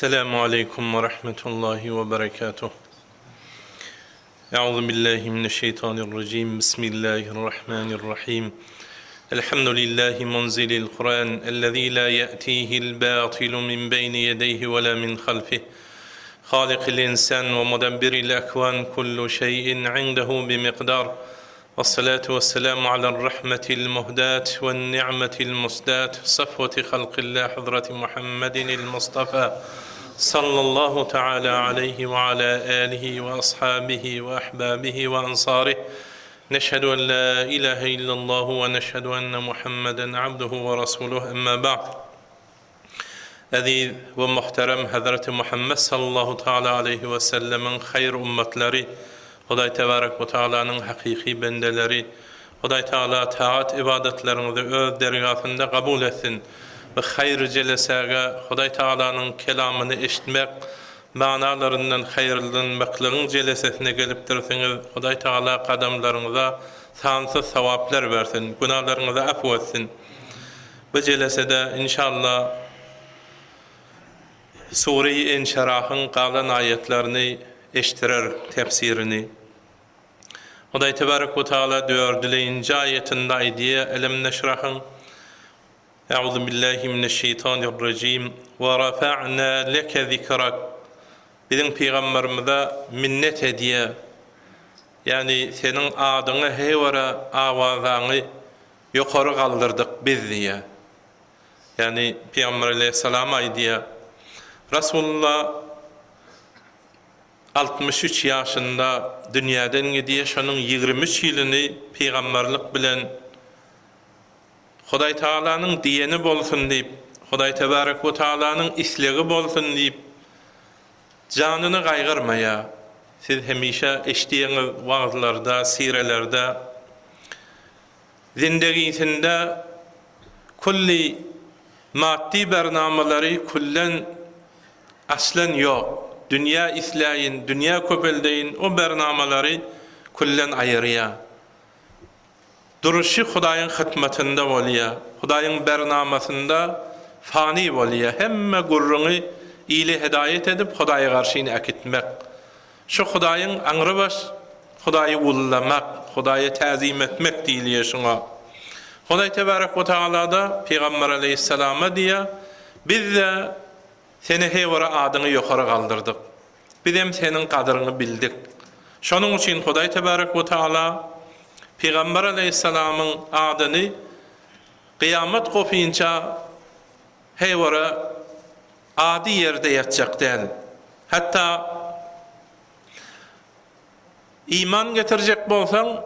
Esselamu Aleyküm ve Rahmetullahi ve Berekatuhu. Euzu billahi mineşşeytanirracim. Bismillahirrahmanirrahim. Elhamdülillahi munzilil Kur'an ellezî lâ ye'tîhil bâtilu min beyni yedeyhi ve lâ min halfihi. Halikil insan ve mudabbiril ekvan kullu şeyin indehu bimiqdar. Vessalatu vesselamu alel rahmetil muhdat ve ni'metil musdat safveti halqillah Hazreti Muhammedinil Mustafa sallallahu teala aleyhi ve ala alihi ve ashabihi ve ahbabihi ve ansarihi. Neşhedü en la ilahe illallah ve neşhedü enne Muhammeden abduhu ve resuluhu emma ba'd. Aziz ve muhterem Hazreti Muhammed sallallahu teala aleyhi ve sellemin hayır ümmetleri, Huday Tebarek ve Teala'nın hakiki bendeleri, Huday Teala taat ibadetlerinizi öz dergahında kabul etsin ve hayır celesege Huday Teala'nın kelamını eşitmek, manalarından hayırlanmaklığın celesesine gelip dururseniz, Huday Teala kadamlarınıza sansız sevaplar versin, günahlarınıza affu etsin. Bu celesede inşallah Sure-i Enşirah'ın kalan ayetlerini eştirer tefsirini. Huday Tebarek ve Teala 4. ayetinde aydiye elem neşrahın Euzu billahi mineşşeytanirracim ve rafa'na leke zikrak. Bizim peygamberimize minnet hediye, yani senin adını heyvara avazanı yukarı kaldırdık biz diye. Yani Peygamber aleyhisselam aydiye Resulullah 63 yaşında dünyadan gidiyor. Şunun 23 yılını peygamberlik bilen Huday Teala'nın diyeni bolsun deyip, Huday Tebarek ve Teala'nın isleği bolsun deyip canını kaygırmaya. Siz hemişe eşdiğiniz vaazlarda, sirelerde, zindegisinde kulli maddi bernameleri kullen aslen yok. Dünya islahin, dünya köpeldeyin o bernameleri kullen ayırıya. Duruşu Hudayın hıtmetinde oluyor. Hudayın bernamesinde fani oluyor. Hemme gurrunu iyili hidayet edip Huday'a karşıyını akitmek. Şu Hudayın anrı baş, Huday'ı ullamak, Huday'a tazim etmek deyiliyor şuna. Huday Tebarek ve Teala'da Peygamber aleyhisselama diye biz de seni heyvara adını yukarı kaldırdık. Biz hem senin kadrını bildik. Şunun için Huday Tebarek ve Teala Peygamber aleyhisselamın adını kıyamet kopuyunca heyvara adi yerde yatacak değil. Hatta iman getirecek bolsan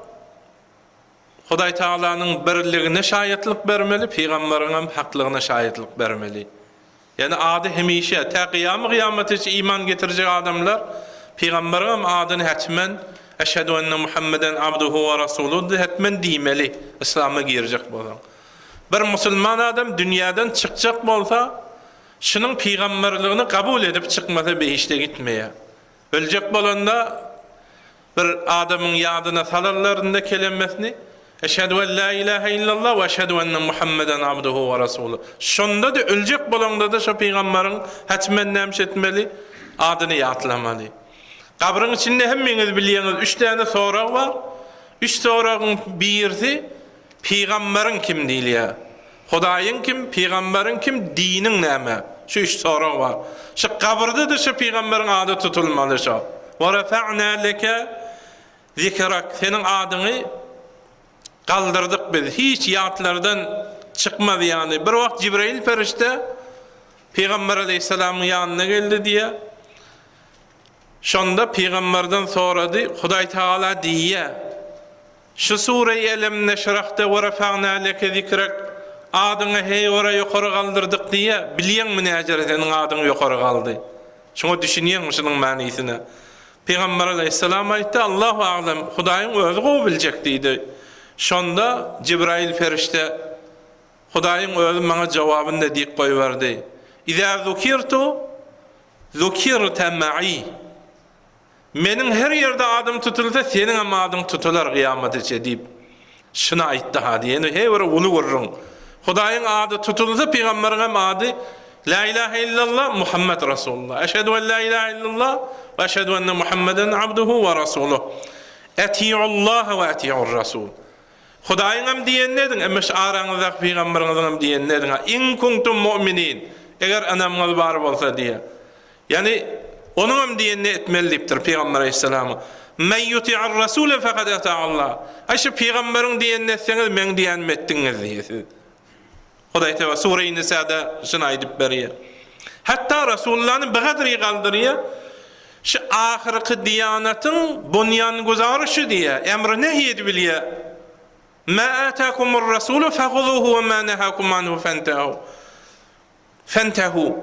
Huday Teala'nın birliğine şahitlik vermeli, Peygamber'in hem haklığına şahitlik vermeli. Yani adı hemişe ta kıyamet için iman getirecek adamlar Peygamber'in adını hatmen eşhedü enne Muhammeden abduhu ve resuluhu hatmen diymeli, İslam'a girecek bolsan. Bir Müslüman adam dünyadan çıkacak bolsa şunun peygamberliğini kabul edip çıkmasa behişte gitmeye. Ölecek bolanda bir adamın yadına salarlarında kelimesini eşhedü en la ilahe illallah ve eşhedü enne Muhammeden abduhu ve resuluhu. Şunda da ölecek bolanda da şu peygamberin hatmen nemş etmeli, adını yatlamalı. Kabrın içinde hemminiz biliyorsunuz 3 tane sorak var. 3 sorağın birisi peygamberin kim değil ya. Hudayın kim, peygamberin kim, dinin neme. Şu 3 sorak var. Şu kabrda da şu peygamberin adı tutulmalı şu. Ve rafa'na leke zikrak. Senin adını kaldırdık biz. Hiç yatlardan çıkmadı yani. Bir vakit Cibrail ferişte Peygamber aleyhisselamın yanına geldi diye. Şonda peygamberden soradı. Huday Teala diye. Şu Sure-i Elem Neşrah'ta ve rafa'na leke zikrak adını heyvara yukarı kaldırdık diye biliyen mi ne acele senin adını yukarı kaldı? Şunu düşünüyor musunun manisine? Peygamber aleyhisselam ayette Allahu alem Hudayın özü o bilecektiydi. Şonda Cibrail ferişte Hudayın özü bana cevabını dik koyuverdi. İza zukirtu zukirte ma'i. Menin her yerde adım tutulsa senin ama adım tutular kıyamet için deyip şuna aytti hadi. Yani heyvara ulu vururun. Hudayın adı tutulsa peygamberin adı La ilahe illallah Muhammed Resulullah. Eşhedü en la ilahe illallah ve eşhedü enne Muhammeden abduhu ve rasuluh. Eti'ullaha ve eti'ur rasul. Hudaýyň hem diýenlerden, emes araňyzda peýgamberiňiz hem diýenlerden. In kuntum mu'minin. Eger anamňyz bar bolsa diýe. Yani onun hem diýenini etmelipdir Peýgamber aleyhissalam. Men yuti'ur rasul faqad ata'allah. Aşy peýgamberiň diýenini etseňiz men diýenimi etdiňiz diýesiz. Hudaý Teala Sure-i Nisa'da şunu aýdyp berýär. Hatta Rasulullah'ın bu kadar galdyrýar. Şu ahirki diýanatyň bunyan guzarışı diye emri nehy edip bilýär. Ma atakumur rasulu fahuzuhu ve ma nahakum anhu fantahu.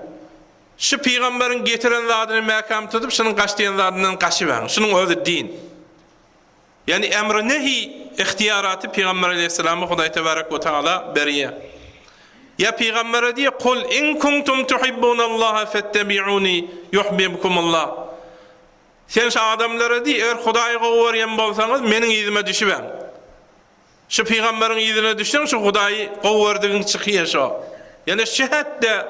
Şu peýgamberiň getiren zadyny mäkam tutup şunun gaçdýan zadynyň gaçybaň. Şunun özü din. Yani emri nehy ihtiýaraty Peýgamber aleyhissalam Hudaý tebarek ve taala berýär. Ya Peýgambere diye kul in kuntum tuhibbunallaha fattabi'uni yuhibbukumullah. Sen şu adamlara diye eğer Hudaýa gowurýan bolsaňyz meniň ýüzüme düşübeň. Şu Peýgamberiň ýüzüne düşsen şu Hudaýy gowurdygyň çykýar şo. Yani şehatde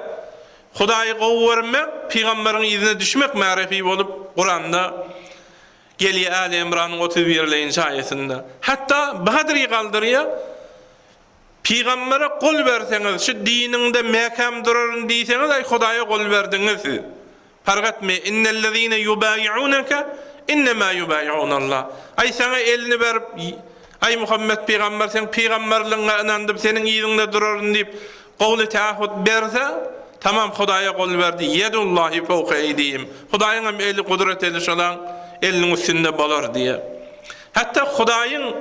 Hudaýy gowurmak Peýgamberiň ýüzüne düşmek ma'rifi bolup Kur'anda gelýär Ali Imran'yň 31-nji aýetinde. Hatta Bahadry galdyrýar. Peýgambere gol berseňiz, şu diniňde mäkam duraryn diýseňiz, ay Hudaýa gol berdiňiz. Fargatmy, innellezine yubayi'unaka innema yubayi'unallah. Ay sana elini berip, ay Muhammed peýgamber sen peýgamberligiňe inandyp seniň ýygyňda duraryn diýip gowly taahhud berse, tamam Hudaýa gol berdi. Yedullahi fawqa eydihim. Hudaýyň hem eli kudret eli şolan eliniň üstünde bolar diye. Hatta Hudaýyň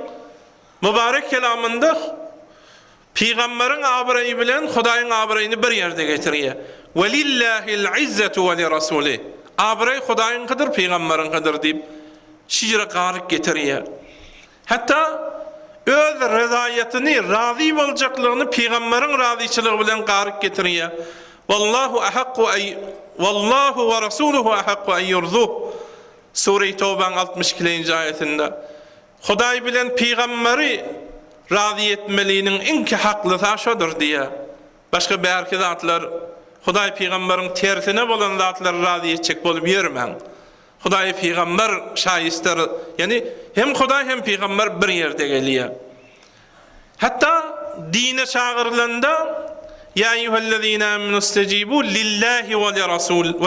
mübarek kelamynda Peýgamberiň abraýy bilen Hudaýyň abraýyny bir ýerde getirýär. Velillahil izzetu ve li rasulih. Abraýy Hudaýyň gydyr, peýgamberiň gydyr diýip şiýre garyk getirýär. Hatta öz rezaýatyny, razy boljaklygyny peýgamberiň razyçylygy bilen garyk getirýär. Wallahu ve rasuluhu ahaqqu an yurzuh. Sure-i Tawba'nın 62-nji aýetinde. Hudaý bilen peýgamberi razy etmeliğinin enki haklı taşodur diye. Başka bärki zatlar Hudaý peýgamberiň tersine bolan zatlar razy etjek bolup ýermen. Hudaý peýgamber şaýistir. Yani hem Hudaý hem peýgamber bir ýerde gelýär. Hatta dine çağırylanda ya eyyuhellezine amenu istajibu lillahi ve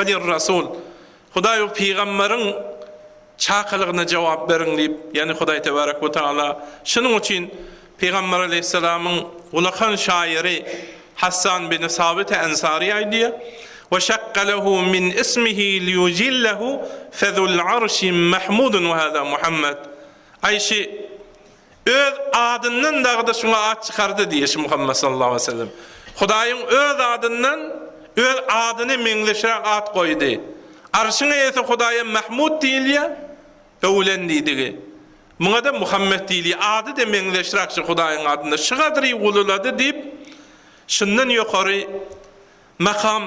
lirrasul. Hudaý peýgamberiň çağırlygyna jogap beriň diýip, yani Hudaý tebarek we taala şunuň üçin Peýgamber aleyhissalamyň ulakan şairi Hassan bin Sabit Ensari aýdýar. Ve şaqqalahu min ismihi liyujillahu fazul arşi mahmudun ve hada Muhammed. Ayşi öz adından dağda şuna ad çıkardı diýişi Muhammed sallallahu aleyhi ve sellem. Hudaýyň öz adından öz adyny meňleşerek ad goýdy. Arşyna ýetse Hudaýa Mahmud diýilýär, öwlendigi. Muňa da Muhammed diýilýär. Ady da meňleşerek Hudaýyň adynda şygadry ululady diýip şundan ýokary makam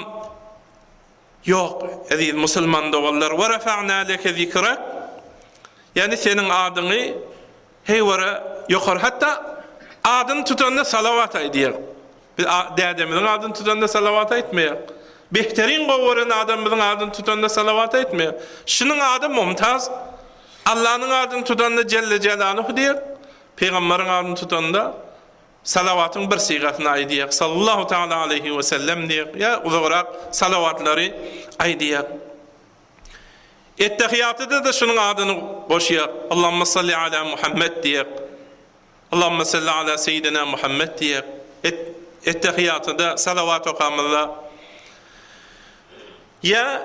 yok. Aziz musulman dogallar, wa rafa'na laka zikrak. Yani senin adyny heýwara ýokary, hatta adyny tutanda salawat aýdýar. Biz dädemiň adyny tutanda salawat aýtmaýar. Behterin gowuran adamyň adyny tutanda salawat aýtmaýar. Şunyň ady Mumtaz. Allah'ın adyny tutanda Celle Celaluhu diýer. Peýgamberiň adyny tutanda salawatyň bir sigatyny aýdýar. Sallallahu taala aleyhi we sellem diýer. Ya uzagrak salawatlary aýdýar. Ettehiyatyda da şunyň adyny goşýar. Allahumme salli ala Muhammed diýer. Allahumme salli ala seyyidina Muhammed diýer. Ettehiyatyda salawat okamyzda ya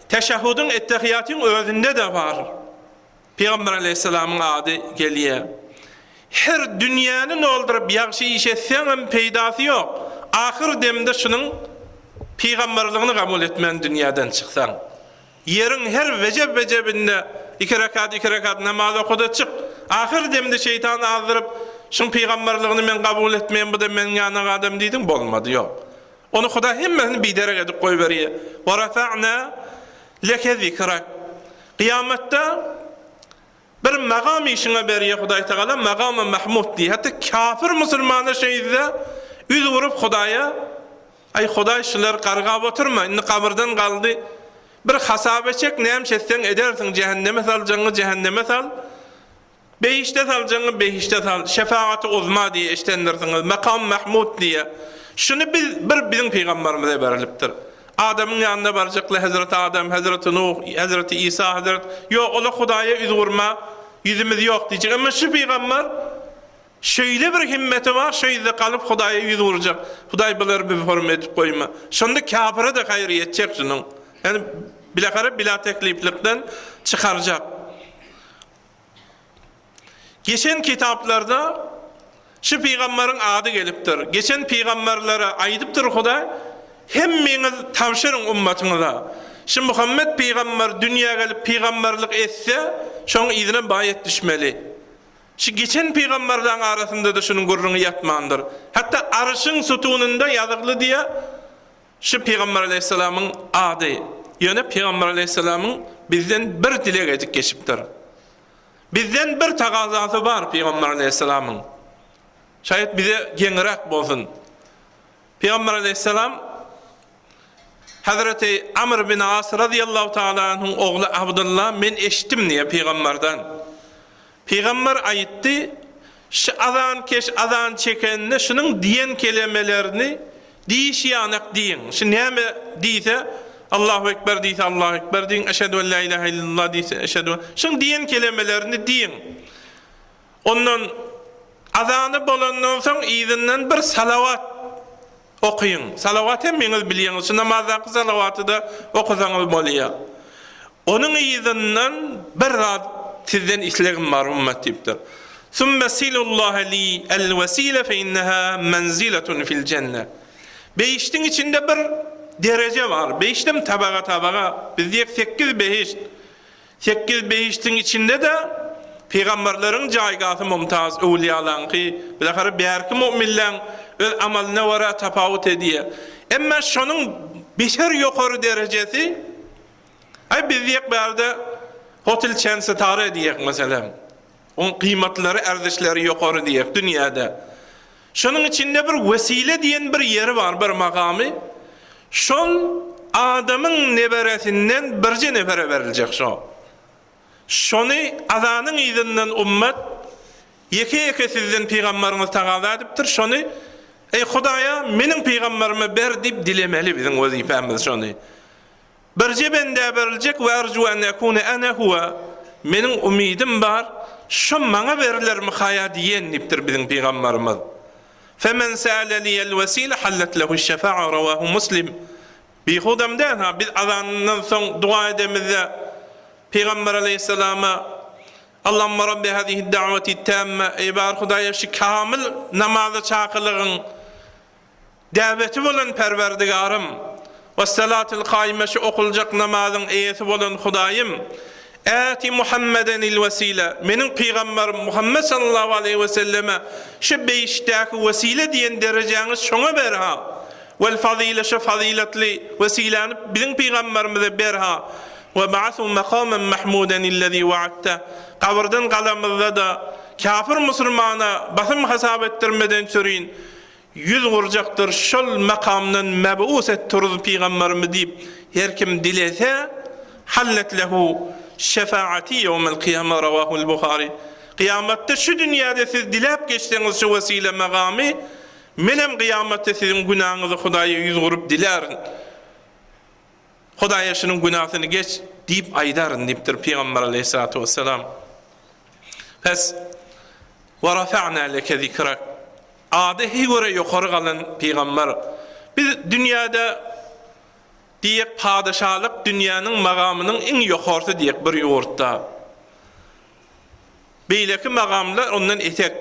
teşehhüdün ettehiyatyň özünde de bar. Peýgamber aleyhissalamyň ady gelýär. Her dünýäni oldurup ýagşy iş etseň hem peýdasy ýok. Ahir demde şunyň peýgamberligini kabul etmen dünýäden çyksaň. Ýeriň her wejebinde 2 rekat namaz okuda çık. Ahir demde şeytan azdyryp şuň peýgamberligini men kabul etmeýän, bu da men ýanyň adam diýdiň, bolmady ýok. Onu Huda hemmesini biderek edip koy veriyor. Ve rafa'na leke zikrak. Kıyamette bir maqam işine beriyor Hudaý Teala, maqam-ı Mahmud diye. Hatta kafir musulmana şeyde yüz vurup Hudaýa Ay Hudaý şular gargap oturma, indi kabirden galdy. Bir hasaba çek, näme etsen edersiň, cehenneme saljaňy cehenneme sal. Beýişde saljaňy beýişde sal. Şefaat-ı uzma diye iştendirsiňiz. Makam Mahmud diye. Şunu bizim peýgamberimize berilipdir. Adamın ýanynda barjakly Hazreti Adam, Hazreti Nuh, Hazreti İsa, Hazreti ýok ola Hudaýa yüz gurma, yüzümüz ýok diýjek. Ama şu peýgamber şöyle bir himmeti var, şöyle kalıp Hudaýa yüz vuracak. Hudaý biler bir hormat edip koyma. Şonda kafire de hayır yetecek şunun. Yani bilakara bila tekliflikten çıkaracak. Geçen kitaplarda şu peygamberin adı gelipdir. Geçen peygamberlere aydıptır Hudaý. Hemmeniz tavşırın ummatınıza. Şimdi Muhammed peygamber dünyaya gelip peygamberlik etse, şoň izine bayet düşmeli. Şu geçen peygamberlerin arasında da şunun gurrunu yatmandır. Hatta arşın sütununda yazıklı diye şu Peygamber Aleyhisselam'ın adı. Yani Peygamber Aleyhisselam'ın bizden bir dile geçipdir. Bizden bir tagazası var Peygamber Aleyhisselam'ın. Şayet bize genirek bolsun. Peygamber Aleyhisselam Hazreti Amr bin As radıyallahu ta'ala anh'ın oğlu Abdullah men eşittim diye Peygamberden. Peygamber ayıttı, şu azan çekenine şunun diyen kelimelerini diyişiyanak diyin. Şu neyme diyse, Allahu Ekber diyse, Allahu Ekber diyin, eşhedü en la ilahe illallah diyse, eşhedü en... Şunun diyen kelimelerini diyin. Ondan azanı bolandan sonra izinden bir salavat okuyun. Salavat hem meniz biliyorsunuz. Şu namazdaki salavatı da okuzanız bolýar. Onun izinden bir rad sizden islegim var ummet dipdir. Sümme silullaha li el-vesile fe inneha menziletun fil cennet. Beýiştiň içinde bir derece var. Beýiştem tabaga. Biz diýek 8 beýiş. 8 beýiştiň içinde de peygamberleriň jaýgasy mumtaz, awliýalaryňky, bilahara bärki mu'minläň öz amalyna wara tapawut edýär. Emma şonuň beşer ýokary derejesi, ay biz diýek bärde hotel çensi tare diyek mesela. Onun kıymetleri, erzişleri yukarı diyek dünyada. Şunun içinde bir vesile diyen bir yeri var, bir makamı. Şun adamın neberesinden birce nefere verilecek şu. Şunu azanın izinden ummet yeke sizden peygamberiniz tagaza ediptir. Şunu ey Hudaýa menin peygamberime ber dip dilemeli bizim vazifemiz şunu. Birce bende verilecek ve arju en ekune ene huve menin umidim var şu bana verilir mi haya diyen diptir bizim peygamberimiz. Femen sa'ale liyel vesile hallet lehu şefa'a ravahu Muslim. Bir hudamdan ha biz azanından son dua edemizde Peygamber Aleyhisselam'a Allahümme Rabbi hadihi da'vati tamme ey bar Hudaýa şu kamil namazı çakılığın daveti bolan perverdigarım ve salatul kaime şu okulacak namazın eyesi bolan Hudaýym Ati Muhammeden il vesile menin peygamberim Muhammed sallallahu aleyhi ve selleme şu beýişdäki vesile diyen derejäňiz şoňa berha vel fazile şu faziletli vesilany bizim peygamberimize berha ve ba'athu maqaman mahmudan allazi wa'adta qabirden galamyzda da kafir musulmana basym hasap etdirmeden çöreýin yüz vuracaktır şol makamdan meb'us ettirdi peygamberimiz diýip her kim dilese hallet lehu şefaati yevmel kıyame ravahul Buhari. Kıyamette şu dünyada siz dilep geçtiğiniz şu vesile makami menem kıyamette sizin günahınızı Hudaýa yüz vurup dilerin. Hudaýa şunun günahını geç deyip aydarın deyiptir Peygamber aleyhissalatu vesselam. Pes ve rafa'na leke zikrak adehi göre yukarı kalan peygamber. Biz dünyada diyek padişahlyk dünýäniň magamynyň iň ýokarysy diyek bir ýurtda. Beýleki magamlar ondan etek.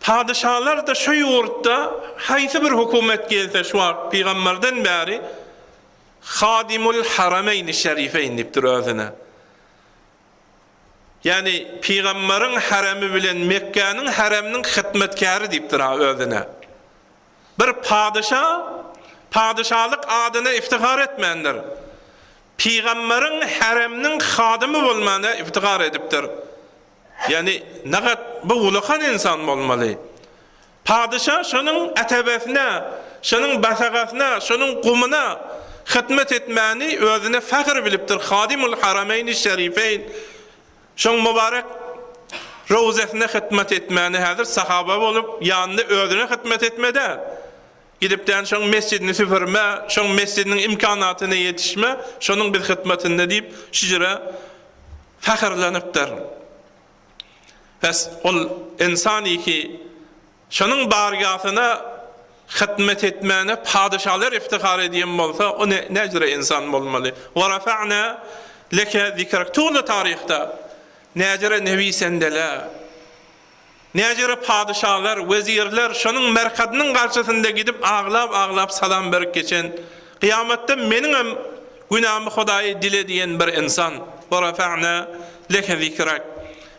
Padişahlar da şu ýurtda haýsy bir hukumet gelse şu peygamberden bäri Khadimul Harameyn Şerifeyn dipdir özüne. Yani peygamberin harami bilen Mekke'nin haramının hizmetkari dipdir özüne. Bir padişah padişahlyk adyna iftihar etmendir. Peygamberin haramının hadimi bolmana iftihar edipdir. Yani nagat bu ulukan insan bolmaly. Padişah şunun etebesine şonun basagasyna, şonun gumuna hizmet etmäni özüne fagr bilipdir. Hadimul Harameyn-i Şerifeyn şoň mübarek rawzasyna hizmet etmäni häzir sahaba bolup ýanynda özüne hizmet etmede. Gidipden şoň mescidini süpürme, şoň mescidiniň imkanatyna ýetişme, şonuň bir hizmetinde diýip şijere fahrlanypdyr. Bes ol insani ki şonuň bargasyna hizmet etmäne padişahlar iftihar edýän bolsa, o näjere insan bolmaly. Wa rafa'na leke zikrak. Tulu tarihta näjere nebi sendeler, näjere padişahlar, vezirler şonuň merkadynyň garşysynda gidip aglap salam berip geçen, kıyamatda meniň hem günahmy Hudaýy dile diýen bir insan. Wa rafa'na leke zikrak.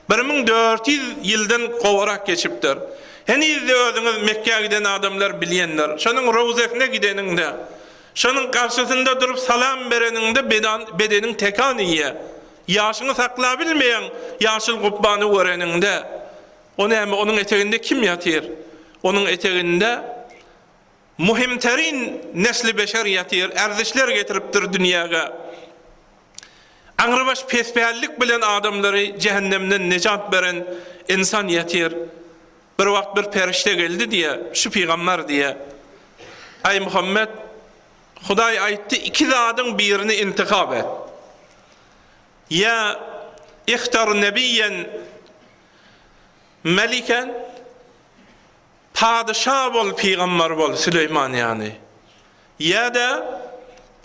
1400 ýyldan gowarak geçipdir. Henizde özüňiz Mekke'ye giden adamlar bilýänler. Şonuň rawzasyna gideninde, şonuň garşysynda durup salam bereninde bedeniň tekan ýe. Ýaşyny saklap bilmeýän ýaşyl gubbany göreninde, o näme onuň eteginde kim ýatyr? Onuň eteginde muhimterin nesli beşer ýatyr, erzişler getiripdir dünýäge. Aňrybaş pespälik bilen adamlary cehennemden nejat beren insan ýatyr. Bir wagt bir perişte geldi diye, şu peygamber diye. Ay Muhammed, Hudaý aýtdy, iki zadyň birini intikab et. Ya ihtar nebiyyen meliken, padişah bol, peygamber bol, Süleyman yani. Ya da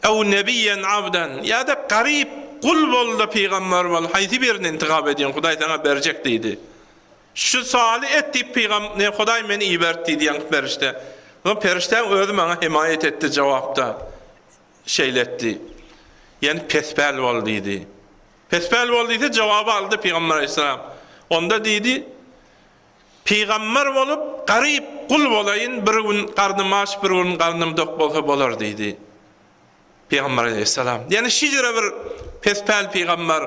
ev nebiyyen abden, ya da garip kul bol da peygamber bol. Haýsy birini intikab edýän, Hudaý sana berjek diýdi. Şu sualy etdi peygamber, Hudaý meni iberdi diýen perişte. O perişte özü bana himayet etdi cevapta. Şeyletti. Yani pesbel bol diýdi. Pesbel bol diýdi, jawabı aldı Peygamber Aleyhisselam. Onda diýdi, peygamber bolup garip kul bolayın, bir gün karnım aç, bir gün karnım tok bolsa bolar diýdi. Peygamber Aleyhisselam. Yani şijere bir pesbel peygamber.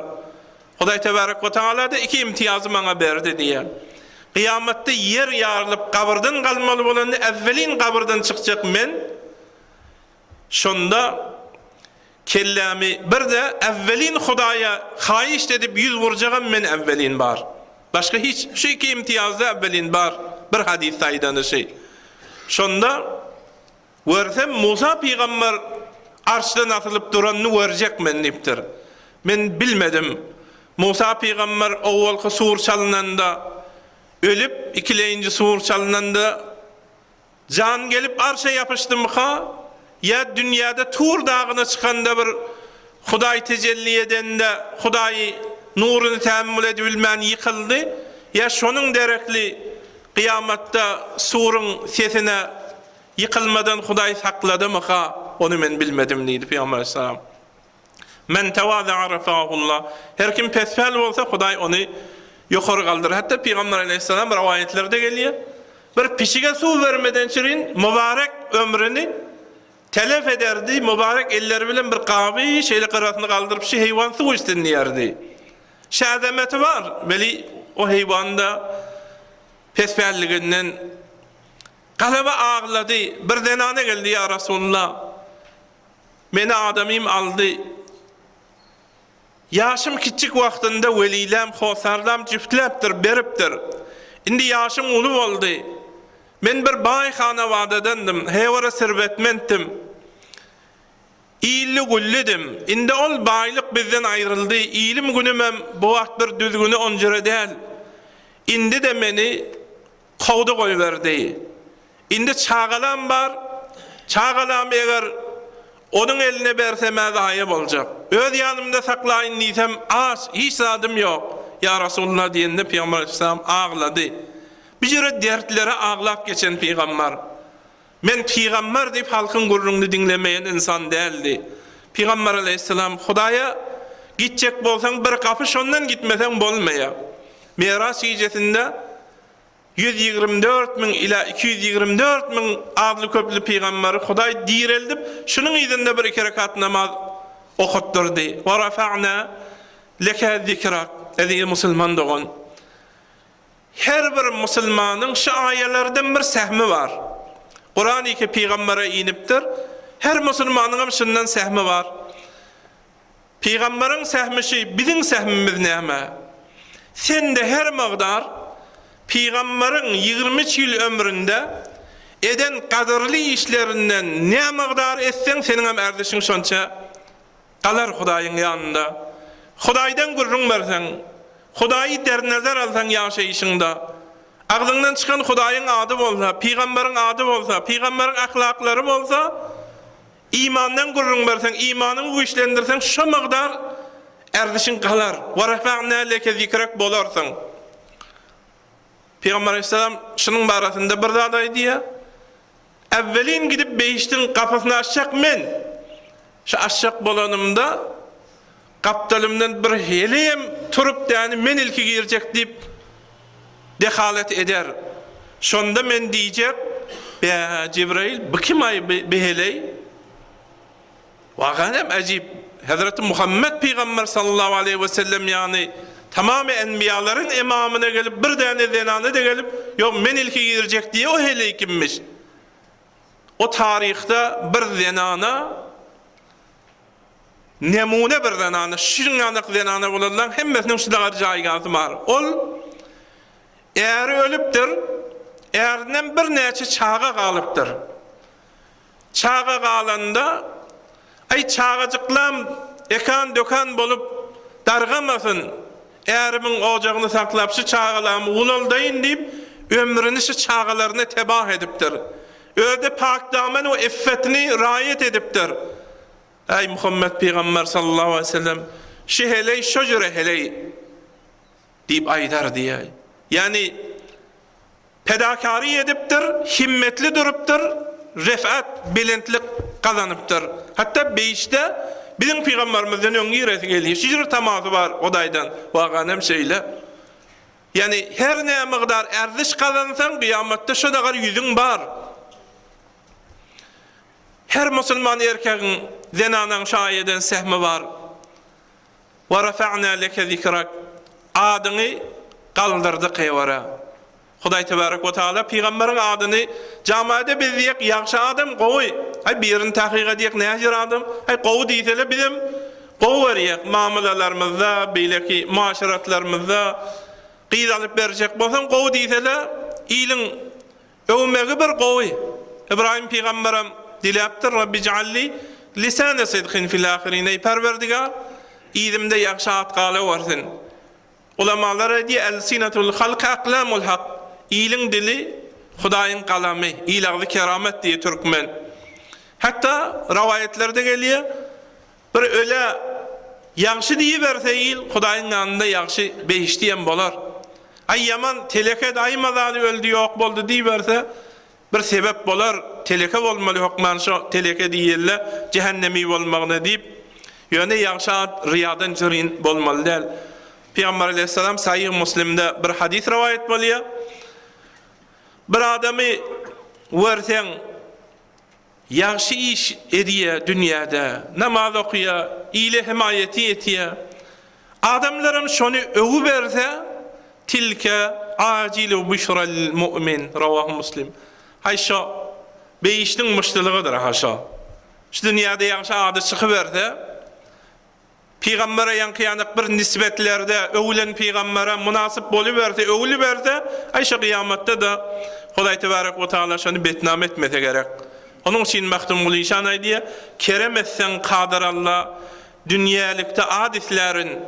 Hudaý tebarek we taala da iki imtiyazy maňa berdi diýe. Kıyamatda yer ýarlyp kabirden galmaly bolany evvelin kabirden çykjak men. Şonda kellami bir de evvelin Hudaýa haýyş edip yüz vurjagam men evvelin bar. Başka hiç şu iki imtiyazda evvelin bar. Bir hadis aýdanyşy. Şonda wersem Musa peygamber arşdan atylyp duranyny werjek men diýipdir. Men bilmedim. Musa peygamber awwalky sur çalynanda ölüp ikileyinci sur çalynanda can gelip arşa yapışdymyka, ya dünyada Tur dağına çykanda bir Hudaý tecelli edende Hudaý nuruny tämmül edibilmän ýykyldy, ya şonuň derekli kıyamatda surun sesine yıkılmadan Hudaý sakladymyka, onu men bilmedim diýdi Peygamber Aleyhisselam. Men tevaza rafa'ullah. Her kim pesbel bolsa Hudaý onu ýokary galdyr. Hatta Peygamber Aleyhisselam riwayetlerde gelýär. Bir pişige su vermeden çirin mübarek ömrüni telef ederdi. Mübarek eller bilen bir gaby şeýle garatyny galdyryp şu heýwan su içtinýärdi. Şäzemeti var. Beli o heýwanda pesbelliginden galaba ağladı. Bir denane geldi ya Rasulullah. Meni adamym aldı. Yaşım kiçik wagtynda welilem, hosarlam jüftläpdir, beripdir. Indi yaşım uly boldy. Men bir baýhana wadadandım, hewara serwetmendim. İýilli gullidim. Indi ol baýlyk bizden aýryldy. İýilim günümem bu wagt bir düzgünü onjara däl. Indi de meni kowda goýberdi. Indi çagalam bar. Çagalam eger onun eline bersem aýyp boljak. Öz ýanymda saklaýyn diýsem, hiç zadym ýok. Ya Rasulullah diýende Peygamber Aleyhisselam ağladı. Bir jere dertlere ağlap geçen peygamber. Men peygamber diýip halkyň gurruny dinlemeýän insan däldi. Peygamber Aleyhisselam Hudaýa gitjek bolsaň bir kapy şondan gitmeseň bolmaýar. Miras ýejesinde 124.000 ila 224.000 adly köplü peýgamberi Hudaý diýreldip, şunyň ýerinde bir iki rekat namaz okutdurdy. Wa rafa'na leke zikrak. Edi musulman dogan. Her bir musulmanyň şu aýalardan bir sähmi var. Kur'an-ı Kerim peygambere inipdir. Her musulmanyň şundan sähmi bar. Peygamberiň sähmişi biziň sähmimiz näme? Sende her magdar peygamberiň 23 ýyl ömründe eden kadırly işlerinden näme magdar etseň seniň hem erdişiň şonça galar Hudaýyň ýanynda. Hudaýdan gurrun berseň, Hudaýy dernazar alsaň ýaşaýyşyňda, aglyňdan çykan Hudaýyň ady bolsa, peýgamberiň ady bolsa, peýgamberiň ahlaklary bolsa, imandan gurrun berseň, imanyny güýçlendirseň, şo magdar erdişiň galar. Wa rafa'na leke zikrak bolarsyň. Peýgamber aleyhissalam şunun barasynda bir zat aýdy. Evvelin gidip beýişdiň gapasyny açjak men. Şu aşak bolanımda kaptalımdan bir heleyem turup yani men ilki girecek deyip dehalet eder. Şonda men diyecek be Cibrail bu kim ay be heley? Vaganem acip. Hazreti Muhammed Peygamber sallallahu aleyhi ve sellem yani tamamı enbiyaların imamına gelip bir tane zenane de gelip yok men ilki girecek diye o heley kimmiş? O tarihte bir zenana nemune bir zenana, şirin anak zenana bolanlar hemmesinin şudagar jaýgaty bar. Ol eğer ölüpdir, eğerden bir neçe çağa galypdyr. Çağa galanda ay çağacıklam ekan dökan bolup dargamasyn, eğerimin ojagyny saklap şu çağalamy ululdaýyn diýip ömrüni şu çağalaryna tebah edipdir. Öde pak damen o iffetini riayet edipdir. Ey Muhammed Peygamber sallallahu aleyhi ve sellem şeheley şojure heley deyip aydar diye. Yani pedakari edipdir, himmetli durupdir, refat, bilentlik kazanıptır. Hatta beýişde bizim Peygamberimizden öňe ýeresi gelýär. Şijir tamasy bar Hudaýdan. Waganem şeýle. Yani her näme migdar erdiş kazansaň kıyamatda şo dagar ýüzüň bar. Her musulman erkeğin zenanan şayeden sehmi var. Wa rafa'na leke zikrak. Adyny galdyrdy qewara. Hudaý tebarek we taala peýgamberiň adyny jamaada bizdiýek ýagşy adam gowy. Ay birini tahqiq edýek näjir adam? Ay gowy diýsele bizim gowy berýek muamalalarymyzda, beýleki muaşeratlarymyzda gyzalyp berjek bolsaň gowy diýsele ýylyň öwmegi bir gowy. İbrahim peýgamberim diläpdir Rabbi ja'alli lisane sidqin fil ahirin. Ey Perverdigar, ýylimde ýagşy atgaly bolsun. Ulamalar diýär el-sinatul halq aqlamul haq. Ýylyň dili Hudaýyň kalamy, ýylagly keramet diýe türkmen. Hatta rawayetlerde gelýär, bir öle ýagşy diýip berse ýyl Hudaýyň ýanynda ýagşy beýişdiýen bolar. Ay yaman teleke daýmadan öldü ýok boldy diýip berse bir sebep bolar. Teleke bolmaly hukman şo teleke diýerler cehennemi bolmagyna diýip ýöne ýagşy riýadan jyrin bolmaly däl. Peygamber aleyhissalam Sahih Müslimde bir hadis rivayet bolýar. Bir adamy görseň ýagşy iş edýär dünýäde, namaz okuýar, ýyly himayeti etýär. Adamlarym şonu öwü berse tilke acilu büşrel mu'min rawahu Muslim. Haýşa beýişdiň muşdylygydyr haşa. Şu dünýäde ýagşy ady çykyp berse Peygambere ýankyanyk bir nisbetlerde öwlen peygambere munasip bolup berse, öwli berse, aýşa kıyamatda da Hudaý tebarek we taala şonu betnam etmese gerek. Onun için Mahtum Mulişan aýdy, kerem etsen qadir Allah dünýälikde adislerin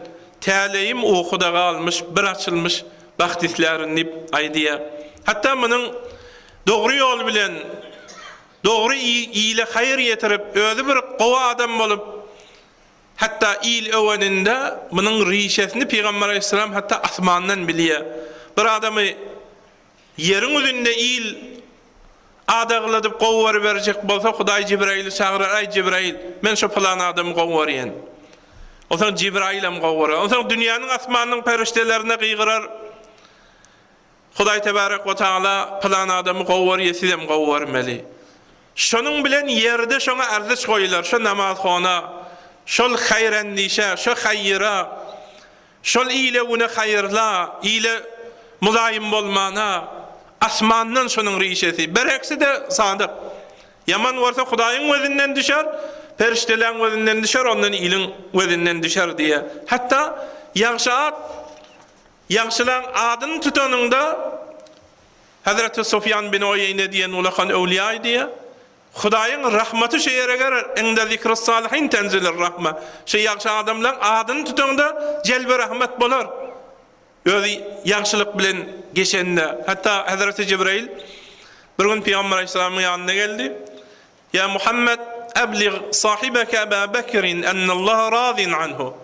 tälim okuda galmış, bir açılmış bahdislerin dip aýdy. Hatta munyň dogry ýol bilen dogry ýyle haýr ýetirip özü bir gowa adam bolup hatta iyil öweninde munyň rişesini Peygamber aleyhissalam hatta asmandan bilýär. Bir adamy yerin üzünde iyil adagladyp gowy berjek bolsa Hudaý Jibrail çagyrar, ay Jibrail men şu falan adamy gowy berýän. Otaň Jibrailam gowy berer. Otaň dünýäniň asmanyň periştelerine gygyrar. Hudaý tebarek we taala plan adamy gowy berýär, sizem gowy bermeli. Şonuň bilen ýerde şoňa arzyş goýlar, şu namazxana, şol hayrandişe, şu hayra, şol iyile una hayrla, iyile mulayim bolmana, asmandan şonun rişesi. Bereksi de sadık. Yaman varsa Hudaýyň özünden düşer, periştelerin özünden düşer, ondan ilin özünden düşer diye. Hatta yaxşılan adını tutanında Hazreti Sufyan bin Uyeyne diyen ulakan evliya diye Hudaýyň rahmety şu ýere gerer. Inde zikrus salihin tenzilir rahma. Şu yaxşı adamlar adını tutanında celbe rahmet bolar. Özi yaxşılık bilen geçende. Hatta Hazreti Cibril bir gün Peygamber Aleyhisselam'ın yanına geldi. Ya Muhammed eblig sahibeke Ebu Bekir'in ennallaha razin anhu.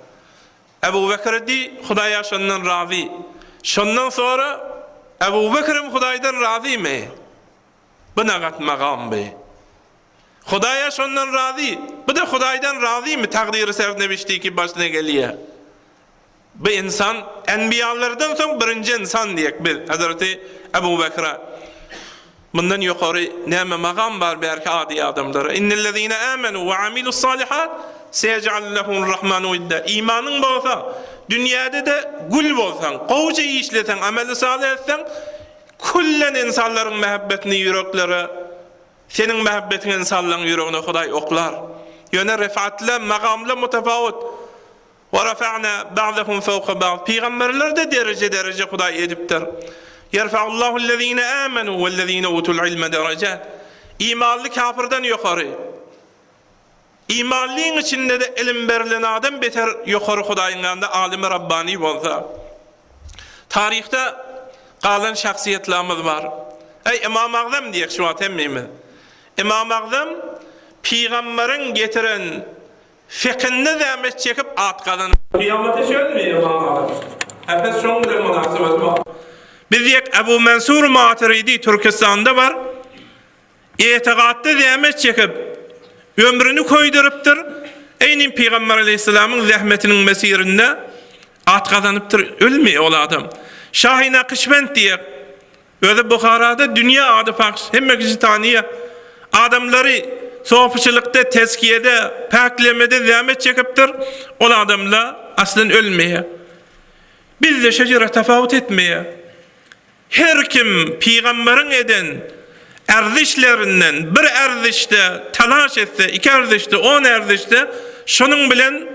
Ebu Bekir di Hudaýa şondan razı. Şondan sonra Ebu Bekir'im Hudaýdan razı mı? Bu nagat magam be. Hudaýa şondan razı. Bu da Hudaýdan razı mı? Takdiri sernebişti ki başına geliyor. Bu insan enbiyalardan soň birinci insan diyek biz Hazreti Ebu Bekir'e. Bundan yukarı näme magam bar belki adi adamlara. İnnellezîne âmenû ve amilus salihat seyec'al lehumur rahmanu idda. İmanın bolsa, dünyada da gül bolsan, gowja işlesen, ameli salih etsen, kullen insanların mehabbetini yürekleri, senin mehabbetin insanların yüreğine Hudaý oklar. Yöne refaatla, magamla mutafawit. Ve rafa'na ba'dahum fawqa ba'd. Peygamberler de derece Hudaý edipdir. Yerfa'ullahu allazîne âmenû vellezîne utul ilme derecat. İmanlı kafirden yukarı. İmanlığın içinde de ilim verilen adam beter yukarı Hudaýyň ýanynda alimi Rabbani bolsa. Tarihte kalan şahsiyetlerimiz var. İmam Azam diýek şu wagt hemmemiz. İmam Azam Peygamberin getiren fiqhinde zähmet çekip at kazanır. Kıyamete şöyle İmam Azam. Hepes şoň bilen münasebet var. Bizek Ebu Mansur Maturidi Türkistan'da var. İtiqadda zähmet çekip ömrünü koydurypdyr. Eýnin Peygamber Aleyhisselam'ın zähmetiniň mesirinde at kazanypdyr. Ölmeýär ol adam. Şah-ı Nakşibend diýek. Özü Bukhara'da dünya adı fakş. Hemme kişi taniye. Adamları sohbetçilikde, tezkiyede, paklemede zähmet çekipdir. Ol adamla aslen ölmeýär. Bizde şejere tefawut etmeýär. Her kim Peygamberin eden erzişlerinden bir erzişte talaş etse, iki erzişte, 10 erzişte şonun bilen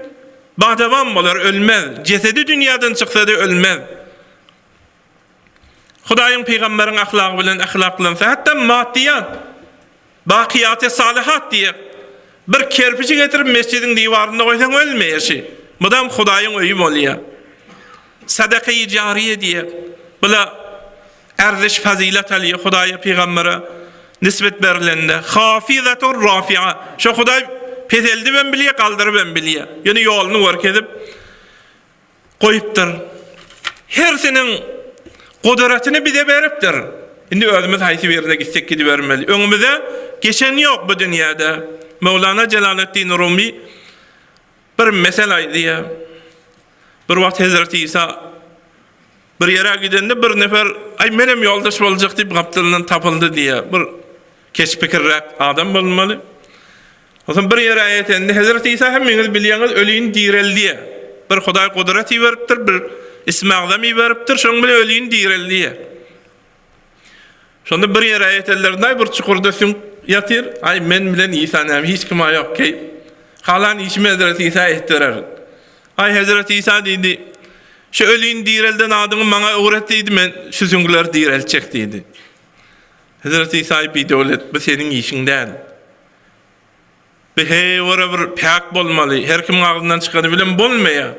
badavam bolar, ölmez. Cesedi dünyadan çyksa da ölmez. Hudaýyň Peygamberin ahlakı bilen ahlaklansa, hatta maddiyat, bakiyat-ı salihat diye bir kerpiçi getirip mescidin divarında koysan ölmeýär. Budam Hudaýyň öýü bolýar. Sadaka-y cariye diye bula erziş fazilet ali Hudaýa Peygambere nisbet berilende hafizatur rafi'a. Şu Hudaý peteldi ben bilýär, kaldyry ben bilýär. Ýöne ýoluny görk edip goýupdyr. Her senin kudretini bize beripdir. Indi özümüz haýsy berine gitsek gidip bermeli. Öňümizde geçen ýok bu dünýäde. Mevlana Celaleddin Rumi bir mesele aýdy. Bir wagt Hazreti İsa bir yere gidende bir nefer ay menem yoldaş boljak diýip gapdyldan tapyldy diýe bir keçpekirrek adam bolmaly. Oson bir yere aýetende Hazreti İsa hemmeňiz bilýäňiz ölüň diýreldi. Bir Hudaý kudreti beripdir, bir ismi azamy beripdir, şoň bilen ölüň diýreldi. Şonda bir yere aýetlerinde bir çukurda süň ýatyr, ay men bilen İsa näme hiç kim ýok ki. Halan işime Hazreti İsa etdirer. Ay Hazreti İsa diýdi, şu ölüň diýrelden adyňy maňa öwretdi, men şu süňler diýrelçek diýdi. Hazreti İsa bir döwlet, bu seniň işiň däl. Hey, wara bir pak bolmaly. Her kim agzyndan çykany bilen bolmaýar.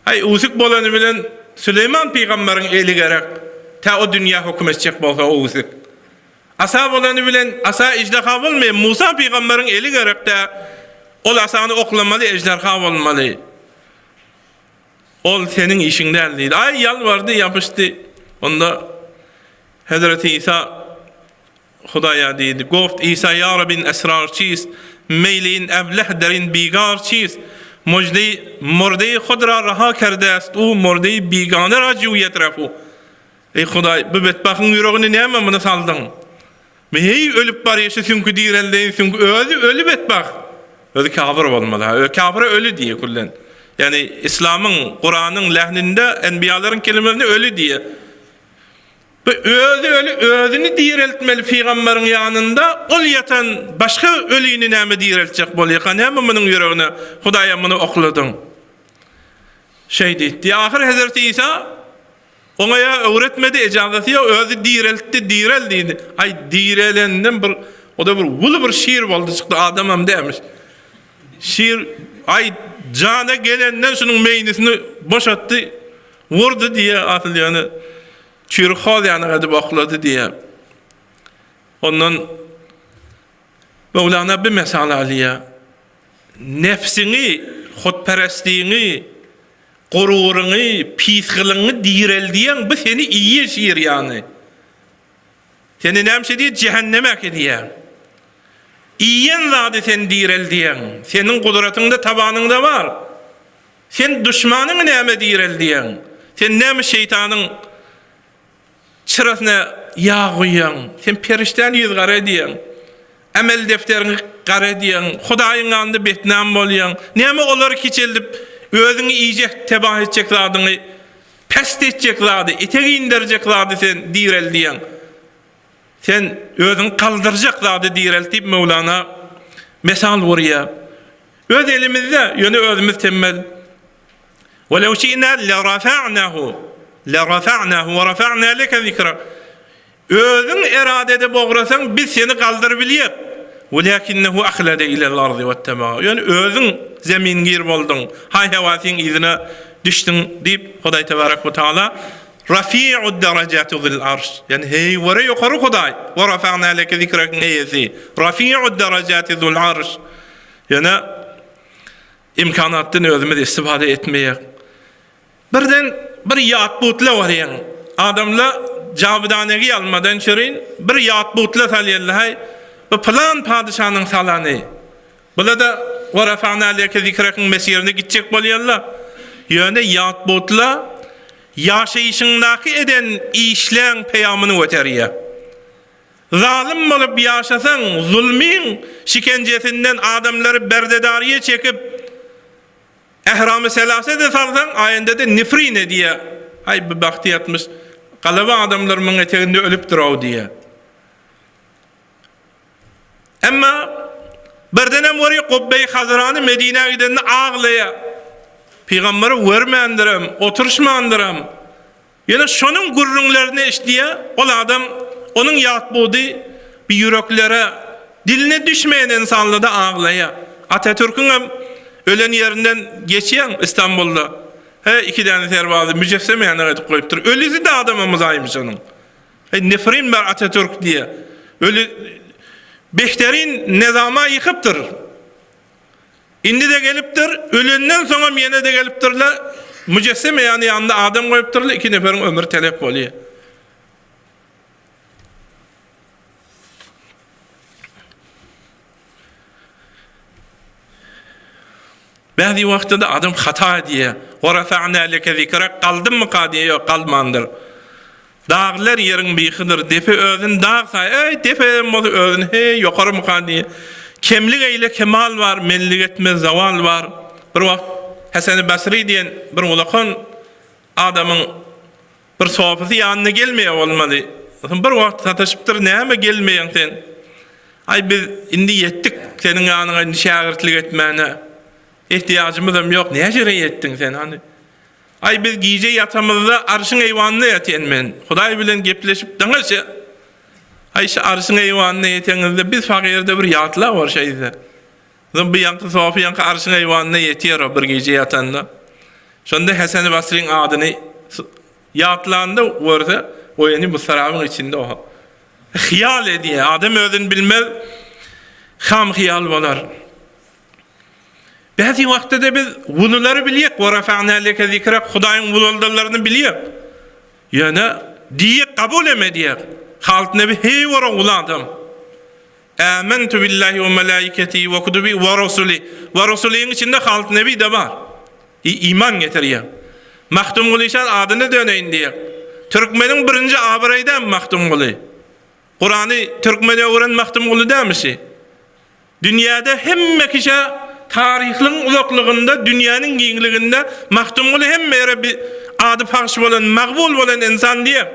Ay usyk bolany bilen Süleyman peýgamberiň eli gerek. Ta o dünýä hukm etjek bolsa o usyk. Asa bolany bilen asa ejderha bolmaýar. Musa peýgamberiň eli gerek ta ol asany oklamaly, ejderha bolmaly. Ol senin işiň däl diýdi. Ay ýalvardy, ýapyşdy. Onda Hazreti İsa Hudaýa diýdi. Goft İsa ya Rabbin esrar çiz, meylin ableh derin bigar çiz. Mujdi murdi khudra raha karde ast, o murdi bigane raju yetrafu. Ey Hudaý, bu betbahyň ýüregine näme muny saldyň? Meýi ölüp barýaşy süňkü diýrelden süňkü özü ölüp etbak. Özü kafir bolmaly. Ö kafir ölü diýe kullen. Yani İslam'ın, Kur'an'ın lehninde enbiyaların kelimelerini ölü diye. Bu özünü diýreltmeli peýgamberiň ýanynda, ol ýatan başga ölüni näme diýreltjek bolýar? Näme munyň ýüregine Hudaýa muny okladyň? Şey diýdi, ahir Hazreti İsa oňa öwretmedi, ejazat ýok, özü diýrel diýdi. Ay diýrelenden bir o da bir ulu bir şiir boldy çykdy, adamam demiş. Şiir ay jana gelenden şunun meýnisini boşatdy, vurdu diýe atyl ýany çürük hal ýany edip oklady diýe. Ondan Mevlana bir mesal alýa. Nefsini, hotperestliğini, gururuny, pisgiliňi diýreldiýen bu seni iyi şiir ýany. Seni näme diýer? Cehenneme diýer. İýen zady sen diýreldiýen. Senin gudratyňda, tabanyňda bar. Sen düşmanyň näme diýreldiýen? Sen näme şeytanyň çyrasyna ýağ goýýan? Sen periştän ýüz gara diýen. Amel defterini gara diýen. Hudaýyň ýanynda betnam bolýan. Näme olary keçeldip özüňi iýjek tebah etjek zadyny pest etjek zady, etegi indirjek zady sen diýreldiýen. Sen özüň kaldyrjak zady diýreltip Mevlana mesal berýär. Öz elimizde ýöne özümüz temmel. وَلَوْ شِئْنَا لَرَفَعْنَاهُ وَرَفَعْنَا لَكَ ذِكْرَكَ. Özüň eradede bograsaň biz seni kaldyryp bilýär. وَلَكِنَّهُ أَخْلَدَ إِلَى الْأَرْضِ وَاتَّبَعَ. Yani özüň zemin gir boldun, hay-hawasyň izine düşdün diýip Hudaý tebarek we taala Rafi'ud derajati zil arş. Yani hey wara ýokary Hudaý. Wa rafa'na laka zikrak neyzi. Rafi'ud derajati zil arş. Yani imkanatdan özümüz istifade etmeyek. Birden bir ýatbutla barýan. Adamla jawabdanegi almadan şerin bir ýatbutla salýarlar. Bu plan padişanyň salany. Bulada wa rafa'na laka zikrak mesirine gitjek bolýarlar. Ýöne ýatbutla yaşayışındaky eden işleň peýamyny öterýär. Zalim bolup ýaşasaň, zulmin şikenjesinden adamlary berdedariye çekip ehram-ı selasete salsaň, aýynda da nifrin diýär. Ay bu bagty ýatmış, galaba adamlar muň eteginde ölüp duraw diýär. Emma birdenem wary Qubbe-i Hazrany Medine gidende aglaýar. Peygamberi vermendirim, oturuşmandirim. Yani şonun gurrunlaryny işdiýär, ol adam onun ýatbudy bir yüreklere, diline düşmeýän insanlarda aglaýar. Atatürk'ün ölen ýerinden geçýän İstanbulda. Iki tane serbazy müjesseme ýanyna edip goýupdyr. Ölüsi de adamymyz aýmyş onuň. Nefrin bar Atatürk diýe. Ölü Behterin nizama yıkıptır. Indi de gelipdir, ölünden sonra yine de gelipdirler. Mücesseme yani yanında adam koyupdirler, iki neferin ömrü telef oluyor. Bazı vakitte de adam hata diye. وَرَفَعْنَا لَكَ ذِكْرَكَ Kaldın mı kadiye yok, kalmandır. Dağlar yerin beyhidir. Defe özün dağ say, defe özün hey yukarı mı kadiye. Kemlik eyle kemal var, mellik etme zaval var. Bir vakt Hasan-ı Basri diyen bir ulakon adamın bir sohbeti yanına gelmeye olmalı. Bir vakt sataşıptır, neyme gelmeyen sen? Ay biz indi yettik senin yanına şagirtlik etmene. İhtiyacımızım yok. Neye jere yettin sen hani? Ay biz giyce yatamızda arşın eyvanına yatayan men. Hudaý bilen gepleşip daňaça. Ay şu arşın eyvanına yataňyzda biz fakirde bir yatla var şeyde. Bu ýanky sofa ýanky arşın eyvanına yetýär bir giyce yatanda. Şonda Hasan-ı Basri'nin adyny yatlanda görse, o ýani bu sarabyň içinde o. Hyýal edýär. Adam özüni bilmez, ham hyýal bolar. Bazı wagtda biz wululary bilýek, wa rafa'na laka zikrak, Hudaýyň wululdaryny bilýek. Ýöne diýip kabul emedýek. Haltyna bir hey wara uladym. Amantu billahi wa malaikatihi wa kutubi wa rusuli. Wa rusuliň içinde halt nebi de bar. İman getirýär. Mahtum Gulyşan adyny döneýin diýek. Türkmeniň birinji abraýdan Mahtum Guly. Kur'any türkmene öwren Mahtum Guly dämişi. Dünýäde hemme kişi tarihliň uzaklygynda, dünýäniň giňliginde Mahtum Guly hemme ýere bir ady faş bolan, magbul bolan insan diýip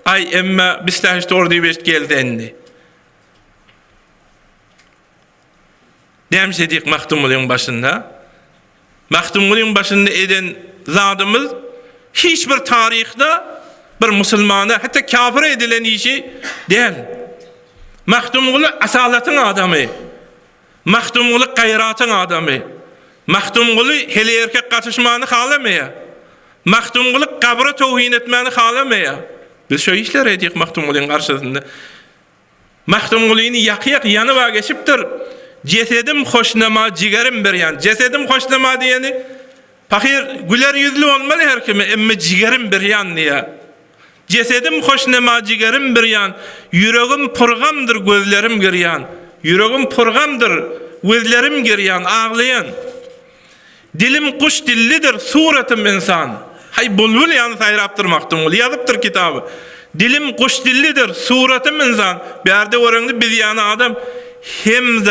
Ay emma biz täşde ordy beş geldi. Demse dik Mahtumul'un başında. Mahtumul'un başında eden zadımız hiç bir tarihte bir musulmana hatta kafir edilen işi değil. Mahtumul asalatın adamı. Mahtumul gayratın adamı. Mahtumul hele erkek katışmanı halamaya. Mahtumul kabra tevhin etmeni halamaya. Biz şu işler edik Mahtumul'un karşısında. Mahtumul'un yakıyak yanıva geçiptir. Cesedim hoşnama, cigerim bir yan. Cesedim hoşnama diyeni fakir güler yüzlü olmalı her kimi, emme cigerim bir yan diye. Cesedim hoşnama, cigerim bir yan. Yüreğim purgamdır, gözlerim giryan. Yüreğim purgamdır, gözlerim giryan, ağlayan. Dilim kuş dillidir, suretim insan. Hay bulbul yanı sayraptır Mahtumul, yazıptır kitabı. Dilim kuş dillidir, suretim insan. Bir yerde öğrendi biz yani adam. Hem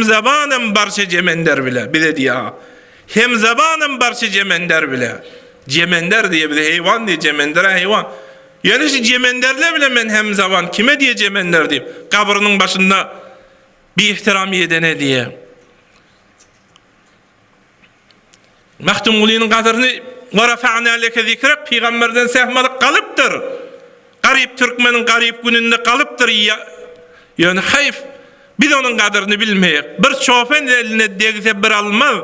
zamanım barça cemender bile bile diye. Hem zamanım barça cemender bile. Cemender diye bir hayvan diye, cemender hayvan. Yani şu cemenderle bile men hem zaman kime diye cemender diyeyim. Kabrının başında bir ihtiram yedene diye. Mahtumul'un kadrini ve rafa'na leke zikrek peygamberden sehmalık kalıptır. Garip Türkmenin garip gününde kalıptır ya. Yani hayf biz onun kadrini bilmeyek. Bir çofen eline degse bir almaz.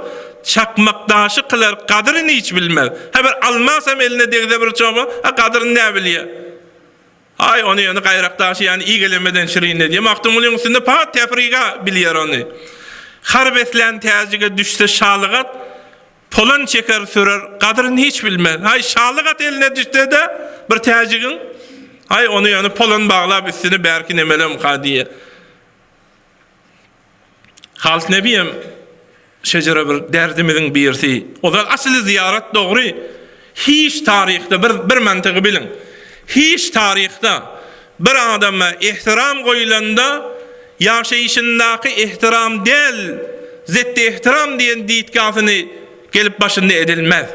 Çakmakdaşı kılar kadrini hiç bilmez. Ha bir almazsam eline degse bir çofen kadrini ne biliyor? Ay onu yani gayrakdaşı yani iyi gelemeden şirine diye. Mahtumul'un üstünde pa tefriga biliyor onu. Harbeslen tezcige düşse şalıgat polon çeker sürer kadrini hiç bilmez. Hay şalıgat eline düşse de bir tezcigin hay onu yani polon bağlap üstüne berkin emelem kadiye. Halt nebiyem şecere bir derdimizin birisi. O da asli ziyaret doğru. Hiç tarihte bir mantığı bilin. Hiç tarihte bir adama ihtiram koyulanda yaşayışındaki ihtiram değil, ziddi ihtiram diyen ditkasını gelip başında edilmez.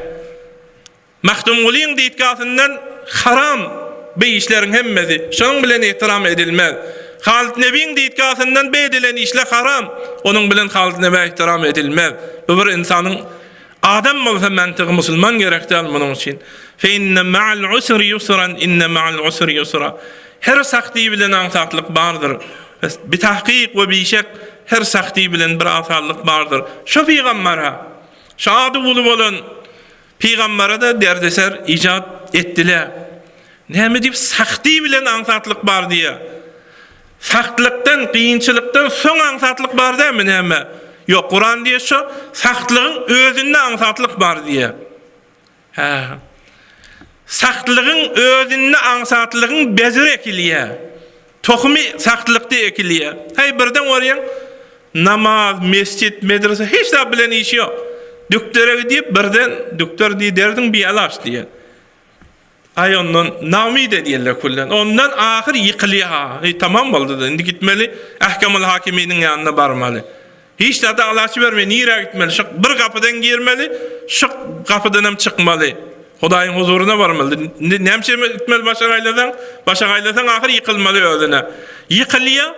Mahtumul'un ditkasından haram bir işlerin hemmesi şunun bilen ihtiram edilmez. Halit Nebi'nin ditkasından beydilen işler haram. Onun bilen Halit Nebi'ye ihtiram edilmez. Bu bir insanın adam olsa mantığı Müslüman gerektir bunun için. Fe inne ma'al usri yusran, inne ma'al usri yusra. Her sakti bilen ansatlık vardır. Bir tahkik ve bir şek her sakti bilen bir ansatlık vardır. Şu peygambara, şu adı bulup olan peygambara da derdeser icat ettiler. Näme diýip sakti bilen ansatlyk bar diye. Saktlıktan, kıyınçılıktan son ansatlyk bar da mı näme? Yok, Kur'an diye şu saktlygyň özünde ansatlyk bar diye. Ha. Saktlygyň özünde ansatlygyň bezir ekiliye. Tohumi saktylykda ekiliye. Hay birden oryan namaz, mescit, medrese hiç de bilen işi yok. Doktora gidip birden doktor diye derdin bir alaş diye. Ay ondan namide diyorlar kullan. Ondan ahir yıkılıyor ha. Tamam oldu da. Şimdi gitmeli. Ahkamul hakiminin yanına barmalı. Hiç de alaçı vermeli. Nire gitmeli. Şu bir kapıdan girmeli. Şu kapıdan hem çıkmalı. Hudaýyň huzuruna barmalı. Nemşe gitmeli başarayladan ahir yıkılmalı özüne. Yıkılıyor.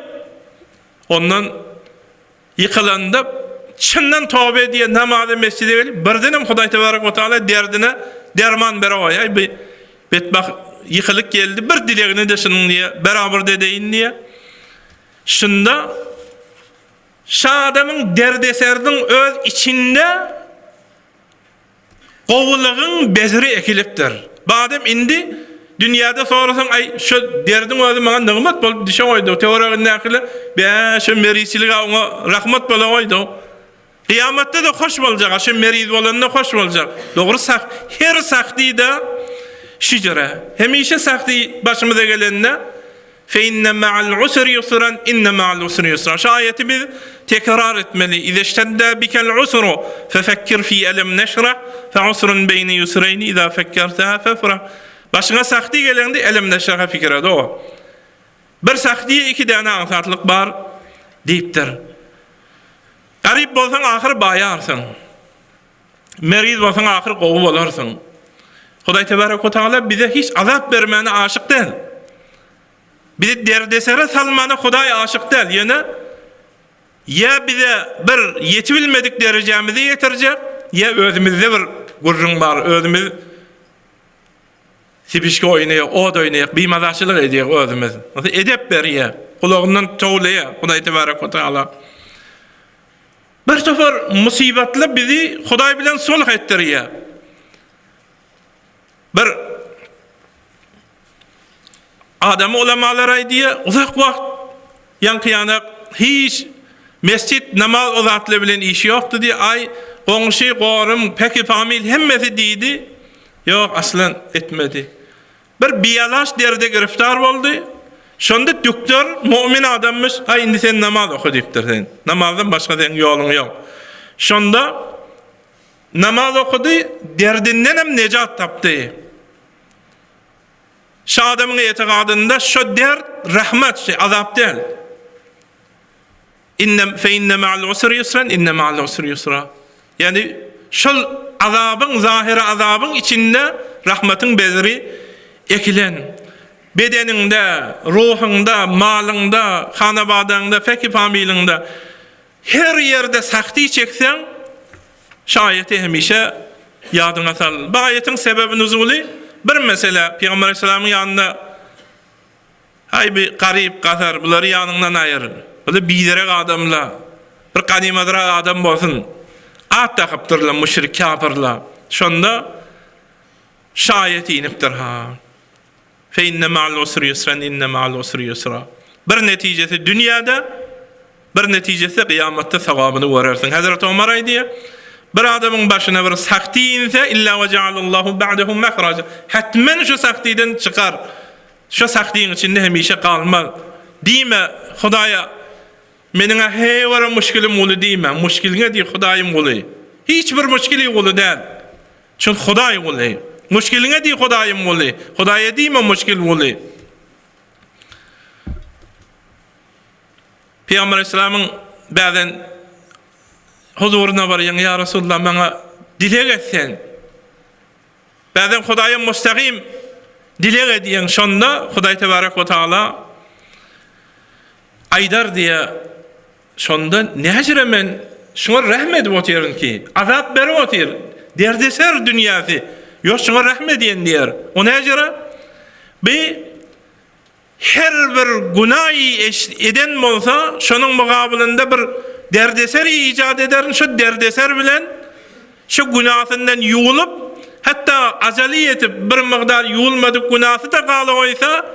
Ondan yıkılanda çından tövbe diye namazı mescide gelip birden hem Hudaý tebarek ve taala derdine derman bere oýay. Betbak yıkılık geldi bir dileğine de şunun diye beraber dedeyin diye. Şunda şu adamın derdeserdin öz içinde kovuluğun beziri ekiliptir. Badem indi dünyada sorasan ay şu derdin özü bana nıgmat bolup düşe oydu. Teoriyagın nakili be şu merisilik ona rahmat bola oydu. Kıyamatta da hoş olacak. Şu meriz olanına hoş olacak. Doğru her sakti de şicre. Hemişe sakti başımıza gelenine fe inne ma'al usri yusran inne ma'al usri yusran. Şu ayeti biz tekrar etmeli. İze iştedde bikel usru fefekkir fi elem neşrah fe usrun beyni yusreyni iza fekkerteha fefrah. Başına sakti gelende elem neşrah'a fikir edi o. Bir saktiye iki tane ansatlık var deyiptir. Garip bolsan ahir bayarsın. Meriz bolsan ahir qovu bolarsın. Hudaý tebarek we taala bize hiç azap bermeni aşyk değil. Bizi derdesere salmany Hudaý aşyk değil. Ýöne ya bize bir yetibilmedik derecemizi yetirjek, ya özümizde bir gurrun bar, özümüz sipişke oýnaýak, od oýnaýak, bimazaçylyk edýek özümüz. Edep berýär, kulagyndan towlaýar Hudaý tebarek we taala. Bir sefer musibatlar bizi Hudaý bilen sulh etdirýär. Bir adam ulamalar aýdýar, uzak wagt ýankyýana hiç mescit namaz uzatly bilen işi ýokdy diýe, ay goňşy gorym peki famil hemmesi diýdi. Ýok, aslan etmedi. Bir biyalaş derde giriftar boldy. Şonda doktor mu'min adammış, ay indi sen namaz oku diýipdir sen. Namazdan başga sen ýoluň ýok. Şonda namaz okudy, derdinden hem nejat tapdy. Şu adamın etiqadında şu dert rahmet, azap değil. Fe inne ma'al usri yusran, inne ma'al usri yusra. Yani şu azabın, zahiri azabın içinde rahmetin beziri ekilen. Bedeninde, ruhunda, malında, hanabadanda, feki familinda her yerde sakti çeksen şayeti hemişe yadyna sal. Bu ayetin sebebi nuzuli bir mesele Peygamber Aleyhisselam'ın yanında hay bir garip gazar buları yanından ayırır. Böyle bizerek adamla bir kanimadra adam bolsun. At takıptırlar müşrik kafirler. Şonda şayeti inipdir ha. Fe inne ma'al usri yusran, inne ma'al usri yusra. Bir neticesi dünyada, bir neticesi kıyamette sevabını vararsın. Hazreti Ömer aydiye, bir adamın başına bir sakti inse illa ve cealallahu ba'dehu mehraca. Hatmen şu saktiden çıkar. Şu saktiyin içinde hemişe kalmaz. Dime Hudaýa menine hey vara müşkilim olu dime. Müşkiline diye Hudaýym olu. Hiçbir müşkili olu değil. Çünkü Hudaý olu. Müşkiline diye Hudaýym olu. Hudaýa dime müşkil olu. Peygamber Aleyhisselam'ın bazen huzuruna barýan, ya Resulullah bana dilek etsen. Bazen Hudaýa mustaqim dilek ediyen şonda Hudaý tebarek we taala aýdar diye şonda näjire men şoňa rahmet botyaryn ki azap berip otyr derdeser dünýäsi ýok şoňa rahmet diýen diýer. O näjire bi her bir günahı eden bolsa şonuň mugabylynda bir derdeser ijad ederin, şu derdeser bilen şu günahından yuwulup hatta azali etip bir miqdar yuwulmadyk günahı da galy goýsa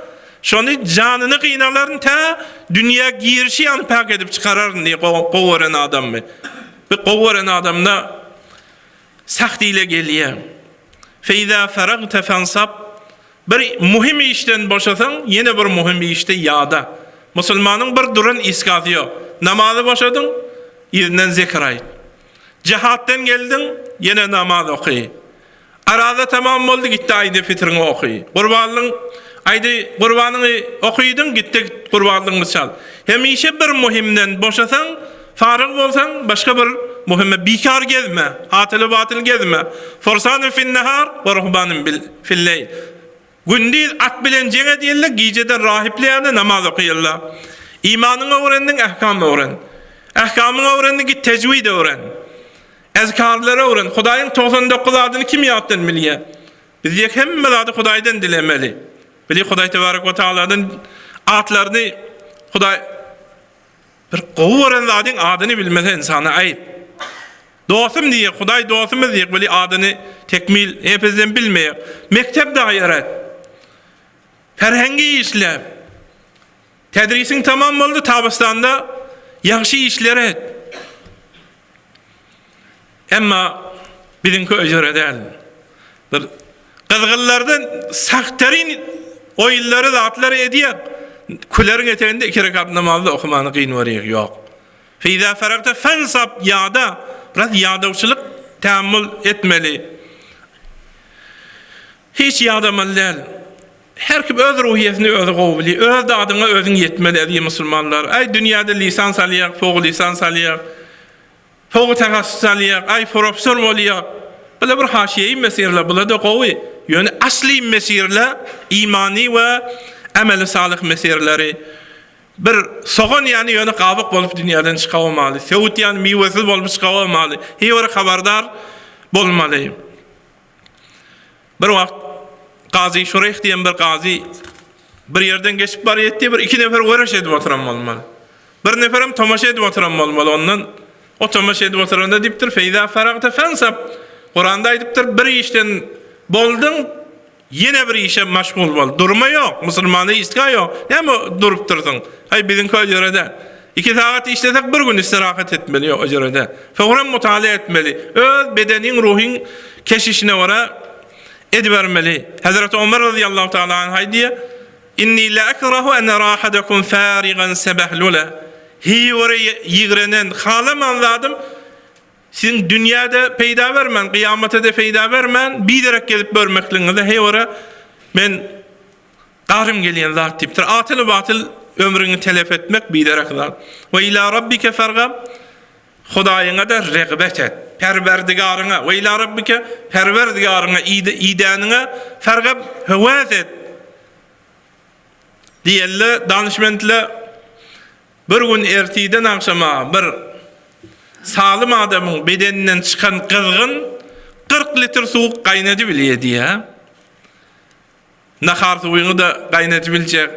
şonu janyny gynalaryň ta dünýä girişi ýany pak edip çykararyn diýip gowuran adam. Bu gowuran adamda saht ile gelýär. Fe iza faragta fansab. Bir muhim işten boşasan, yine bir muhim işte yada. Musulmanın bir duran iskatı yok. Namazı boşadın, yerinden zikr ayt. Cihattan geldin, yine namaz okuy. Arada tamam oldu, gitti ayda fitrini okuy. Kurbanını okuydun, gitti kurbanını çal. Hemişe bir muhimden boşasan, farık olsan, başka bir muhimme bikar gezme, atılı batılı gezme. Forsanın fin nehar, ve ruhbanın fil leyl. Gündüz at bilen jeňe diýerler, gijede rahiplerde namaz okuyarlar. İmanyny öwrendin, ahkamy öwren. Ahkamyny öwrendin ki tecvid öwren. Ezkarlary öwren. Hudaýyň 99 adyny kim ýatdan bilýär? Biz ýek hemmelady Hudaýdan dilemeli. Bili Hudaý tebarek we taaladan atlaryny Hudaý bir gowuran zadyň adyny bilmese insana aýyp. Dostum diýe, Hudaý dostumyz diýek, bili adyny tekmil hepizden bilmeýär. Mektep daýarat. Ferhengi işler. Tedrisin tamam oldu, Tabistanda yaxşı işler et. Emma bizimki öjere değil. Bir kızgınlardan saktarin oyunları, zatları ediyek. Kulerin eteğinde 2 rekat namazda okumanı kıyın varıyık yok. Feyza feragta fansab yada. Biraz yadavçılık teammül etmeli. Hiç yadamalı değil. Her kim öz ruhiyetini özü gowuli, öz dadyňa özüň yetmeli diýip musulmanlar. Ay dünýäde lisans alýar, fogy lisans alýar. Fogy tahassus alýar, ay professor bolýar. Bula bir haşiýe meselelер, bula da gowy. Yani asli mesirler imani ve amel-i salih mesirleri. Bir soğan yani yönü qabık bolup dünyadan çıka olmalı. Sevut yani meyvesiz bolup çıka olmalı. Hiç haberdar bolmalı. Bir vakt Gazi Şureyh diyen bir gazi bir yerden geçip bar yetti, bir iki nefer uğraş edip oturan olmalı. Bir neferim tomaşa edip oturan olmalı. Ondan o tomaşa edip oturanda diptir feyda faragta fensab. Kur'an'da aydıptır bir işten boldun yine bir işe meşgul bol. Durma yok. Müslümanı iska yok. Ne mi durup durdun? Hay bizim köylerde. 2 saat işletek bir gün istirahat etmeli yok o yerde. Fevren mutala etmeli. Öz bedenin, ruhin keşişine vara edivermeli. Hazreti Ömer radıyallahu teala anh diye inni la akrahu en rahadakum farigan sebahlula. Hi vara yigrenen halam anladım. Sizin dünyada peyda vermen, kıyamete de peyda vermen, biderek gelip görmekliğinde hey vara men qahrım geliyen zat tiptir. Atıl batıl ömrünü telef etmek biderek zat. Ve ila rabbike fargab, Hudaýyňa da regbet et. Perwerdigaryňa we ila rabbike perwerdigaryňa idanyňa fargab hewaz et. Diýelle danışmentler bir gün ertiden akşama bir salym adamyň bedeninden çıkan kızgın 40 litre suwuk gaýnadyp bilýär diýär. Nahar suwuny da gaýnadyp biljek.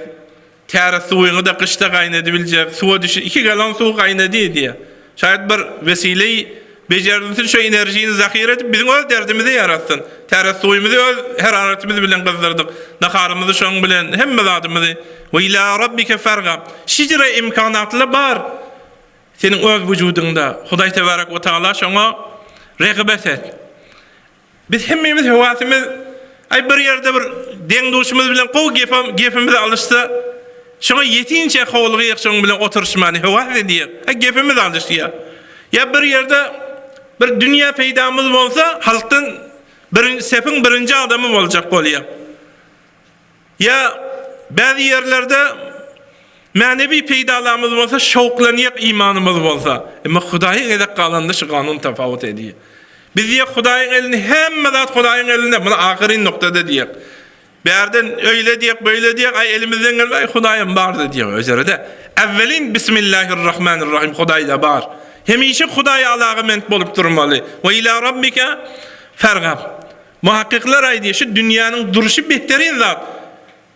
Täre suwuny da kışta gaýnadyp biljek. Suwa düşür 2 galon suwuk gaýnady diýär. Şayet bir vesile becerdisin şu enerjini zahir edip bizim öz derdimizi yaratsın. Täre suwumuzy öz heraretimiz bilen gyzdyrdyk. Naharymyzy şoň bilen hemme zatymyzy we ila rabbike fargab. Şijre imkanatly bar. Senin öz vücudunda Hudaý tebarek we taala şoňa regbet et. Biz hemmemiz hewasymyz ay bir yerde bir deňduşymyz bilen gow gepimizi alışsa şoňa yetinçe howlugy ýakşoň bilen oturuşmany hewas edýär. Gepimiz alışýar. Ya bir yerde bir dünýä peýdamyz bolsa halkdan sepin birinci adamı boljak bolýar. Ya bazı yerlerde manevi peýdalarymyz bolsa şowklanýak imanymyz bolsa, emma Hudaýyň edip galanda şu ganun tafawut edýär. Biz ýa Hudaýyň elini hemme zat Hudaýyň elinde, bunu ahyry noktada diýek. Berden öyle diýek, böyle diýek, ay elimizden gelmey Hudaýym bar diýek özeride. Evvelin bismillahirrahmanirrahim Hudaýda bar. Hemişe Hudaýa alagament bolup durmaly. Ve ila rabbike fargab. Muhakkikler aýdýar şu dünýäniň duruşy behterin zat.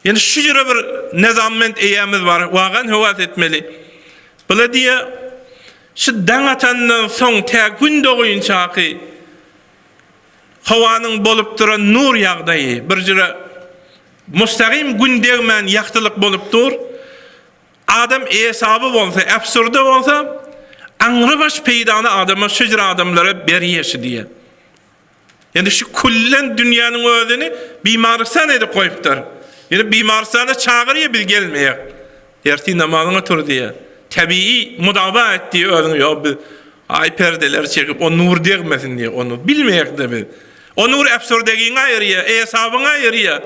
Yani şu jere bir nezamment eýämiz bar, wagan hewat etmeli. Bula diýär, şu daň atandan soň tä gün doguýunçaky hawanyň bolup duran nur ýagdaýy, bir jere mustaqim gün degmen ýaktylyk bolup dur. Adam hesabı bolsa, absurda bolsa, angrabaş peýdany adama şu jere adamlara berýäşi diýär. Yani şu kullen dünýäniň özüni bimarsan edip goýupdyr. Yani bimarsana çağırıyor biz gelmeye. Erti namazına tur diye. Tabii mudaba ettiği özünü yok. Ay perdeler çekip o nur değmesin diye onu bilmeyek de biz. O nur absurdegiğine ayırıyor. Hesabına ayırıyor.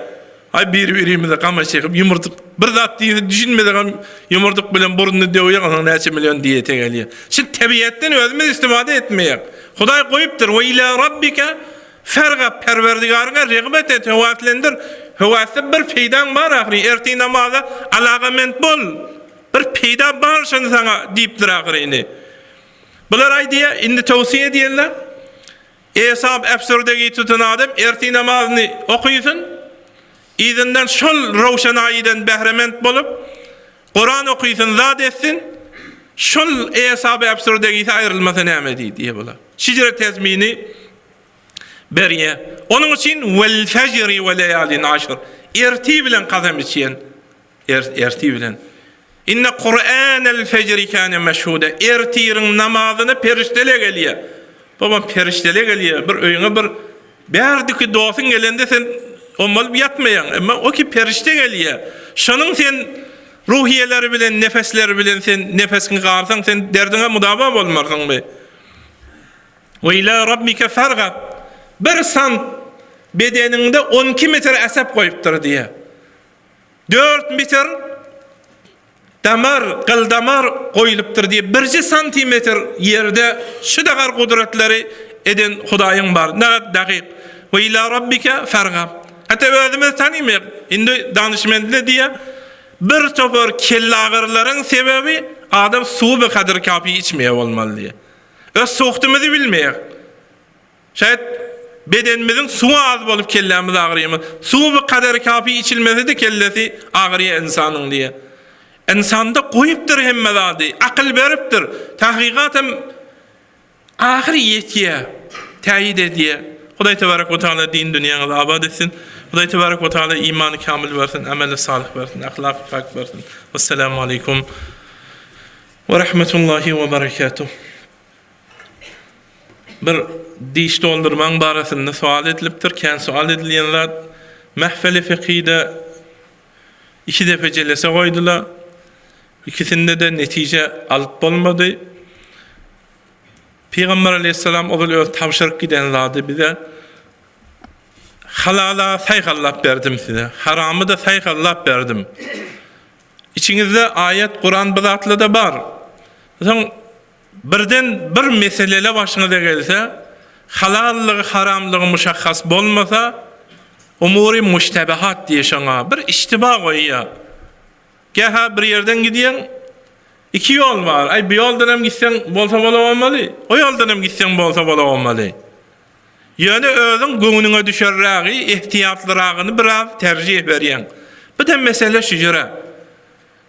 Ay birbirimize kama çekip yumurtuk. Bir zat diye düşünmeden yumurtuk bilen burnunu deviyor. Onun neçe milyon diyete geliyor. Şimdi tabiyetten özümüz istifade etmeyek. Hudaý koyuptur. Ve ila rabbike fargab perwerdigaryňa regbet et, hewaslendir. Hewasy bir peýdan bar ahry erti namaza alagament bol. Bir peýda bar şonu sana diýipdir ahryny. Bular aýdýar, indi tawsiýe edýärler. Hesap absurdagi tutan adam erti namazyny okuýsun. Izinden şol rowşanaýydan behrement bolup Kur'an okuýsun, zat etsin. Şol hesap absurdagi aýrylmasa näme diýip bular. Şijre tezmini beriye. Onun için vel fecri ve leyalin aşr. Erti bilen qasam içen. Erti bilen. İnne Kur'anel fecri kana meşhuda. Ertirin namazyny perişteler gelýär. Baba perişteler gelýär. Bir öýüňe bir berdiki dosun gelende sen olmaly ýatmaýan. Emma o ki perişte gelýär. Şonuň sen ruhiyeleri bilen, nefesleri bilen sen nefesini garsan sen derdiňe mudaba bolmarsyň be. Ve ila rabbike fargab. Bir sant bedeninde 12 metre asap koyuptur diye. 4 metre damar, kıldamar koyuluptur diye. 1 santimetre yerde şu kadar kudretleri eden Hudaýyň bar. Ne dakik. Ve ila rabbike fargab. Hatta özümüz tanıymayıq. Indi danışmendile diye bir topar kelle ağırların sebebi adam suğu bir kadar kapi içmeye olmalı diye. Öz soğutumuzu bilmeyek. Şayet bedenimizin suğu az bolup kellemiz ağrıyımız. Suğu bir kadar kapi içilmesi de kellesi ağrıya insanın diye. İnsanda koyuptur hemmezadi, akıl veriptir. Tahkikaten ahir yetiye, teyit ediye. Hudaý tebarek we taala din dünýäňizi abad etsin. Hudaý tebarek we taala imany kamil bersin, ameli salih bersin, ahlak pak bersin. Assalamu aleykum ve rahmetullahi ve berekatuh. Bir diş doldurmaň barasynda sual edilipdir. Kän sual edilýänler mahfili fiqide 2 defa jelese goýdular. İkisinde de netije alıp bolmady. Peygamber aleyhisselam o öz tavşyryk giden zady bize halala saýgallap berdim size. Haramı da saýgallap berdim. İçinizde ayet Kur'an bizatlı da bar. Soň birden bir meselele başyňyza gelse, halallygy, haramlygy muşakhas bolmasa, umuri müştebihat diýişeňa bir iştiba goýýar. Geha bir yerden gidiyen, 2 yol var. Ay bir yoldan hem gitsen bolsa bola olmaly. O yoldan hem gitsen bolsa bola olmaly. Yani özüň göňüňe düşerrägi, ihtiýatlyragyny biraz terjih berýän. Bu da mesele şu jere.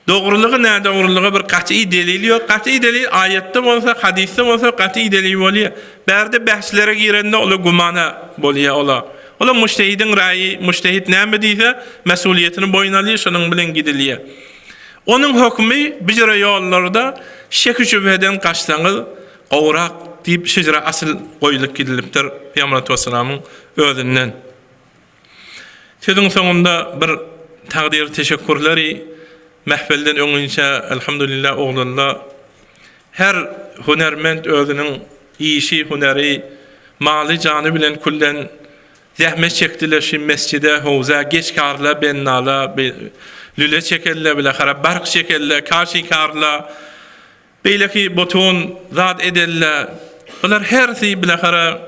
Dogrulygy näde dogrulygy bir qat'y delil ýok. Qat'y delil ayetde bolsa, hadisde bolsa qat'y delil bolýar. Berde bahslere girende ola gumana bolýar ola. Ola mujtehidin raýy, mujtehid näme diýse, mesuliyetini boyuna alýar, şonuň bilen gidilýär. Onun hükmü bijire yollarda şek şübheden kaçsaňyz gowrak diýip şejere asyl goýulyp gidilipdir Peygamber sallallahu özünden. Sözüň soňunda bir taqdir teşekkürleri mahfilden öňünçe elhamdülillah oglanlar her hunermend özüniň işi, huneri, maly jany bilen kullen zähmet çekdiler şu mescide, howza geç karla, bennala, lüle çekelle bile harap bark çekelle karşı karla beyleki boton zat edelle bunlar hersi bile hara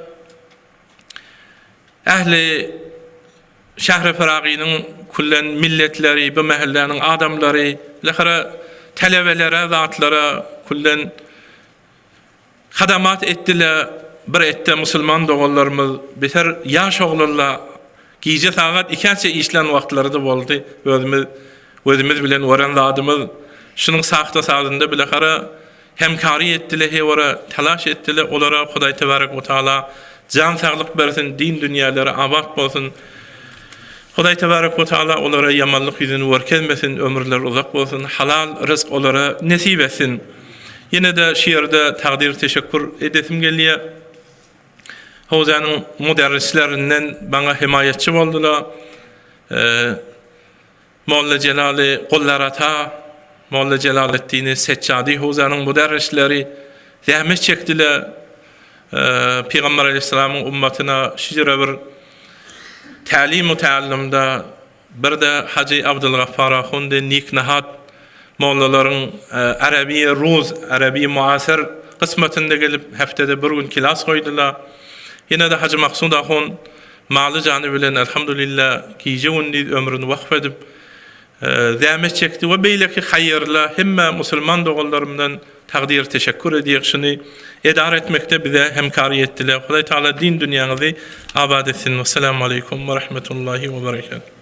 ehli şehre Faragi'nin kullen milletleri bu mahallenin adamları bile hara talebelere zatlara kullen hadamat ettiler bir ette musulman doğullarımız beter yaş oğlunla giyce saat 2 işlen wagtlarida boldy özümüz bilen waranladymyz şunyň sahta sazynda bile hara hemkary etdiler, hewara talaş etdiler. Olara Hudaý tebarek we taala jan saglyk bersin, din dünýäleri abad bolsun. Hudaý tebarek we taala olara yamanlyk ýüzüni görkezmesin, ömürler uzak bolsun, halal rızk olara nesip etsin. Yine de şiirde taqdir teşekkür edesim gelýär. Howzanyň muderrislerinden bana himayetçi boldular. Molla Celali Qollarata, Molla Celaleddin Seccadi Howzanyň muderrisleri zähmet çekdiler. Peygamber aleyhisselamın ummatyna şijere bir talim we taallumda bir de Hacı Abdulgaffar Ahunde Niknahat mollalaryň Arabi Ruz, Arabi muasir kısmetinde gelip haftede bir gün kilas goýdular. Yine de Hacı Maksud Ahun maly jany bilen elhamdülillah gije gündüz ömrüni waqf edip zähmet çekdi we beýleki haýyrla hemme musulman dogullarymdan taqdir teşekkür edýär. Şuny edare etmekde bize hemkary etdiler. Hudaý taala din dünýäňizi abad etsin. Assalamu aleykum ve rahmetullahi ve berekatuh.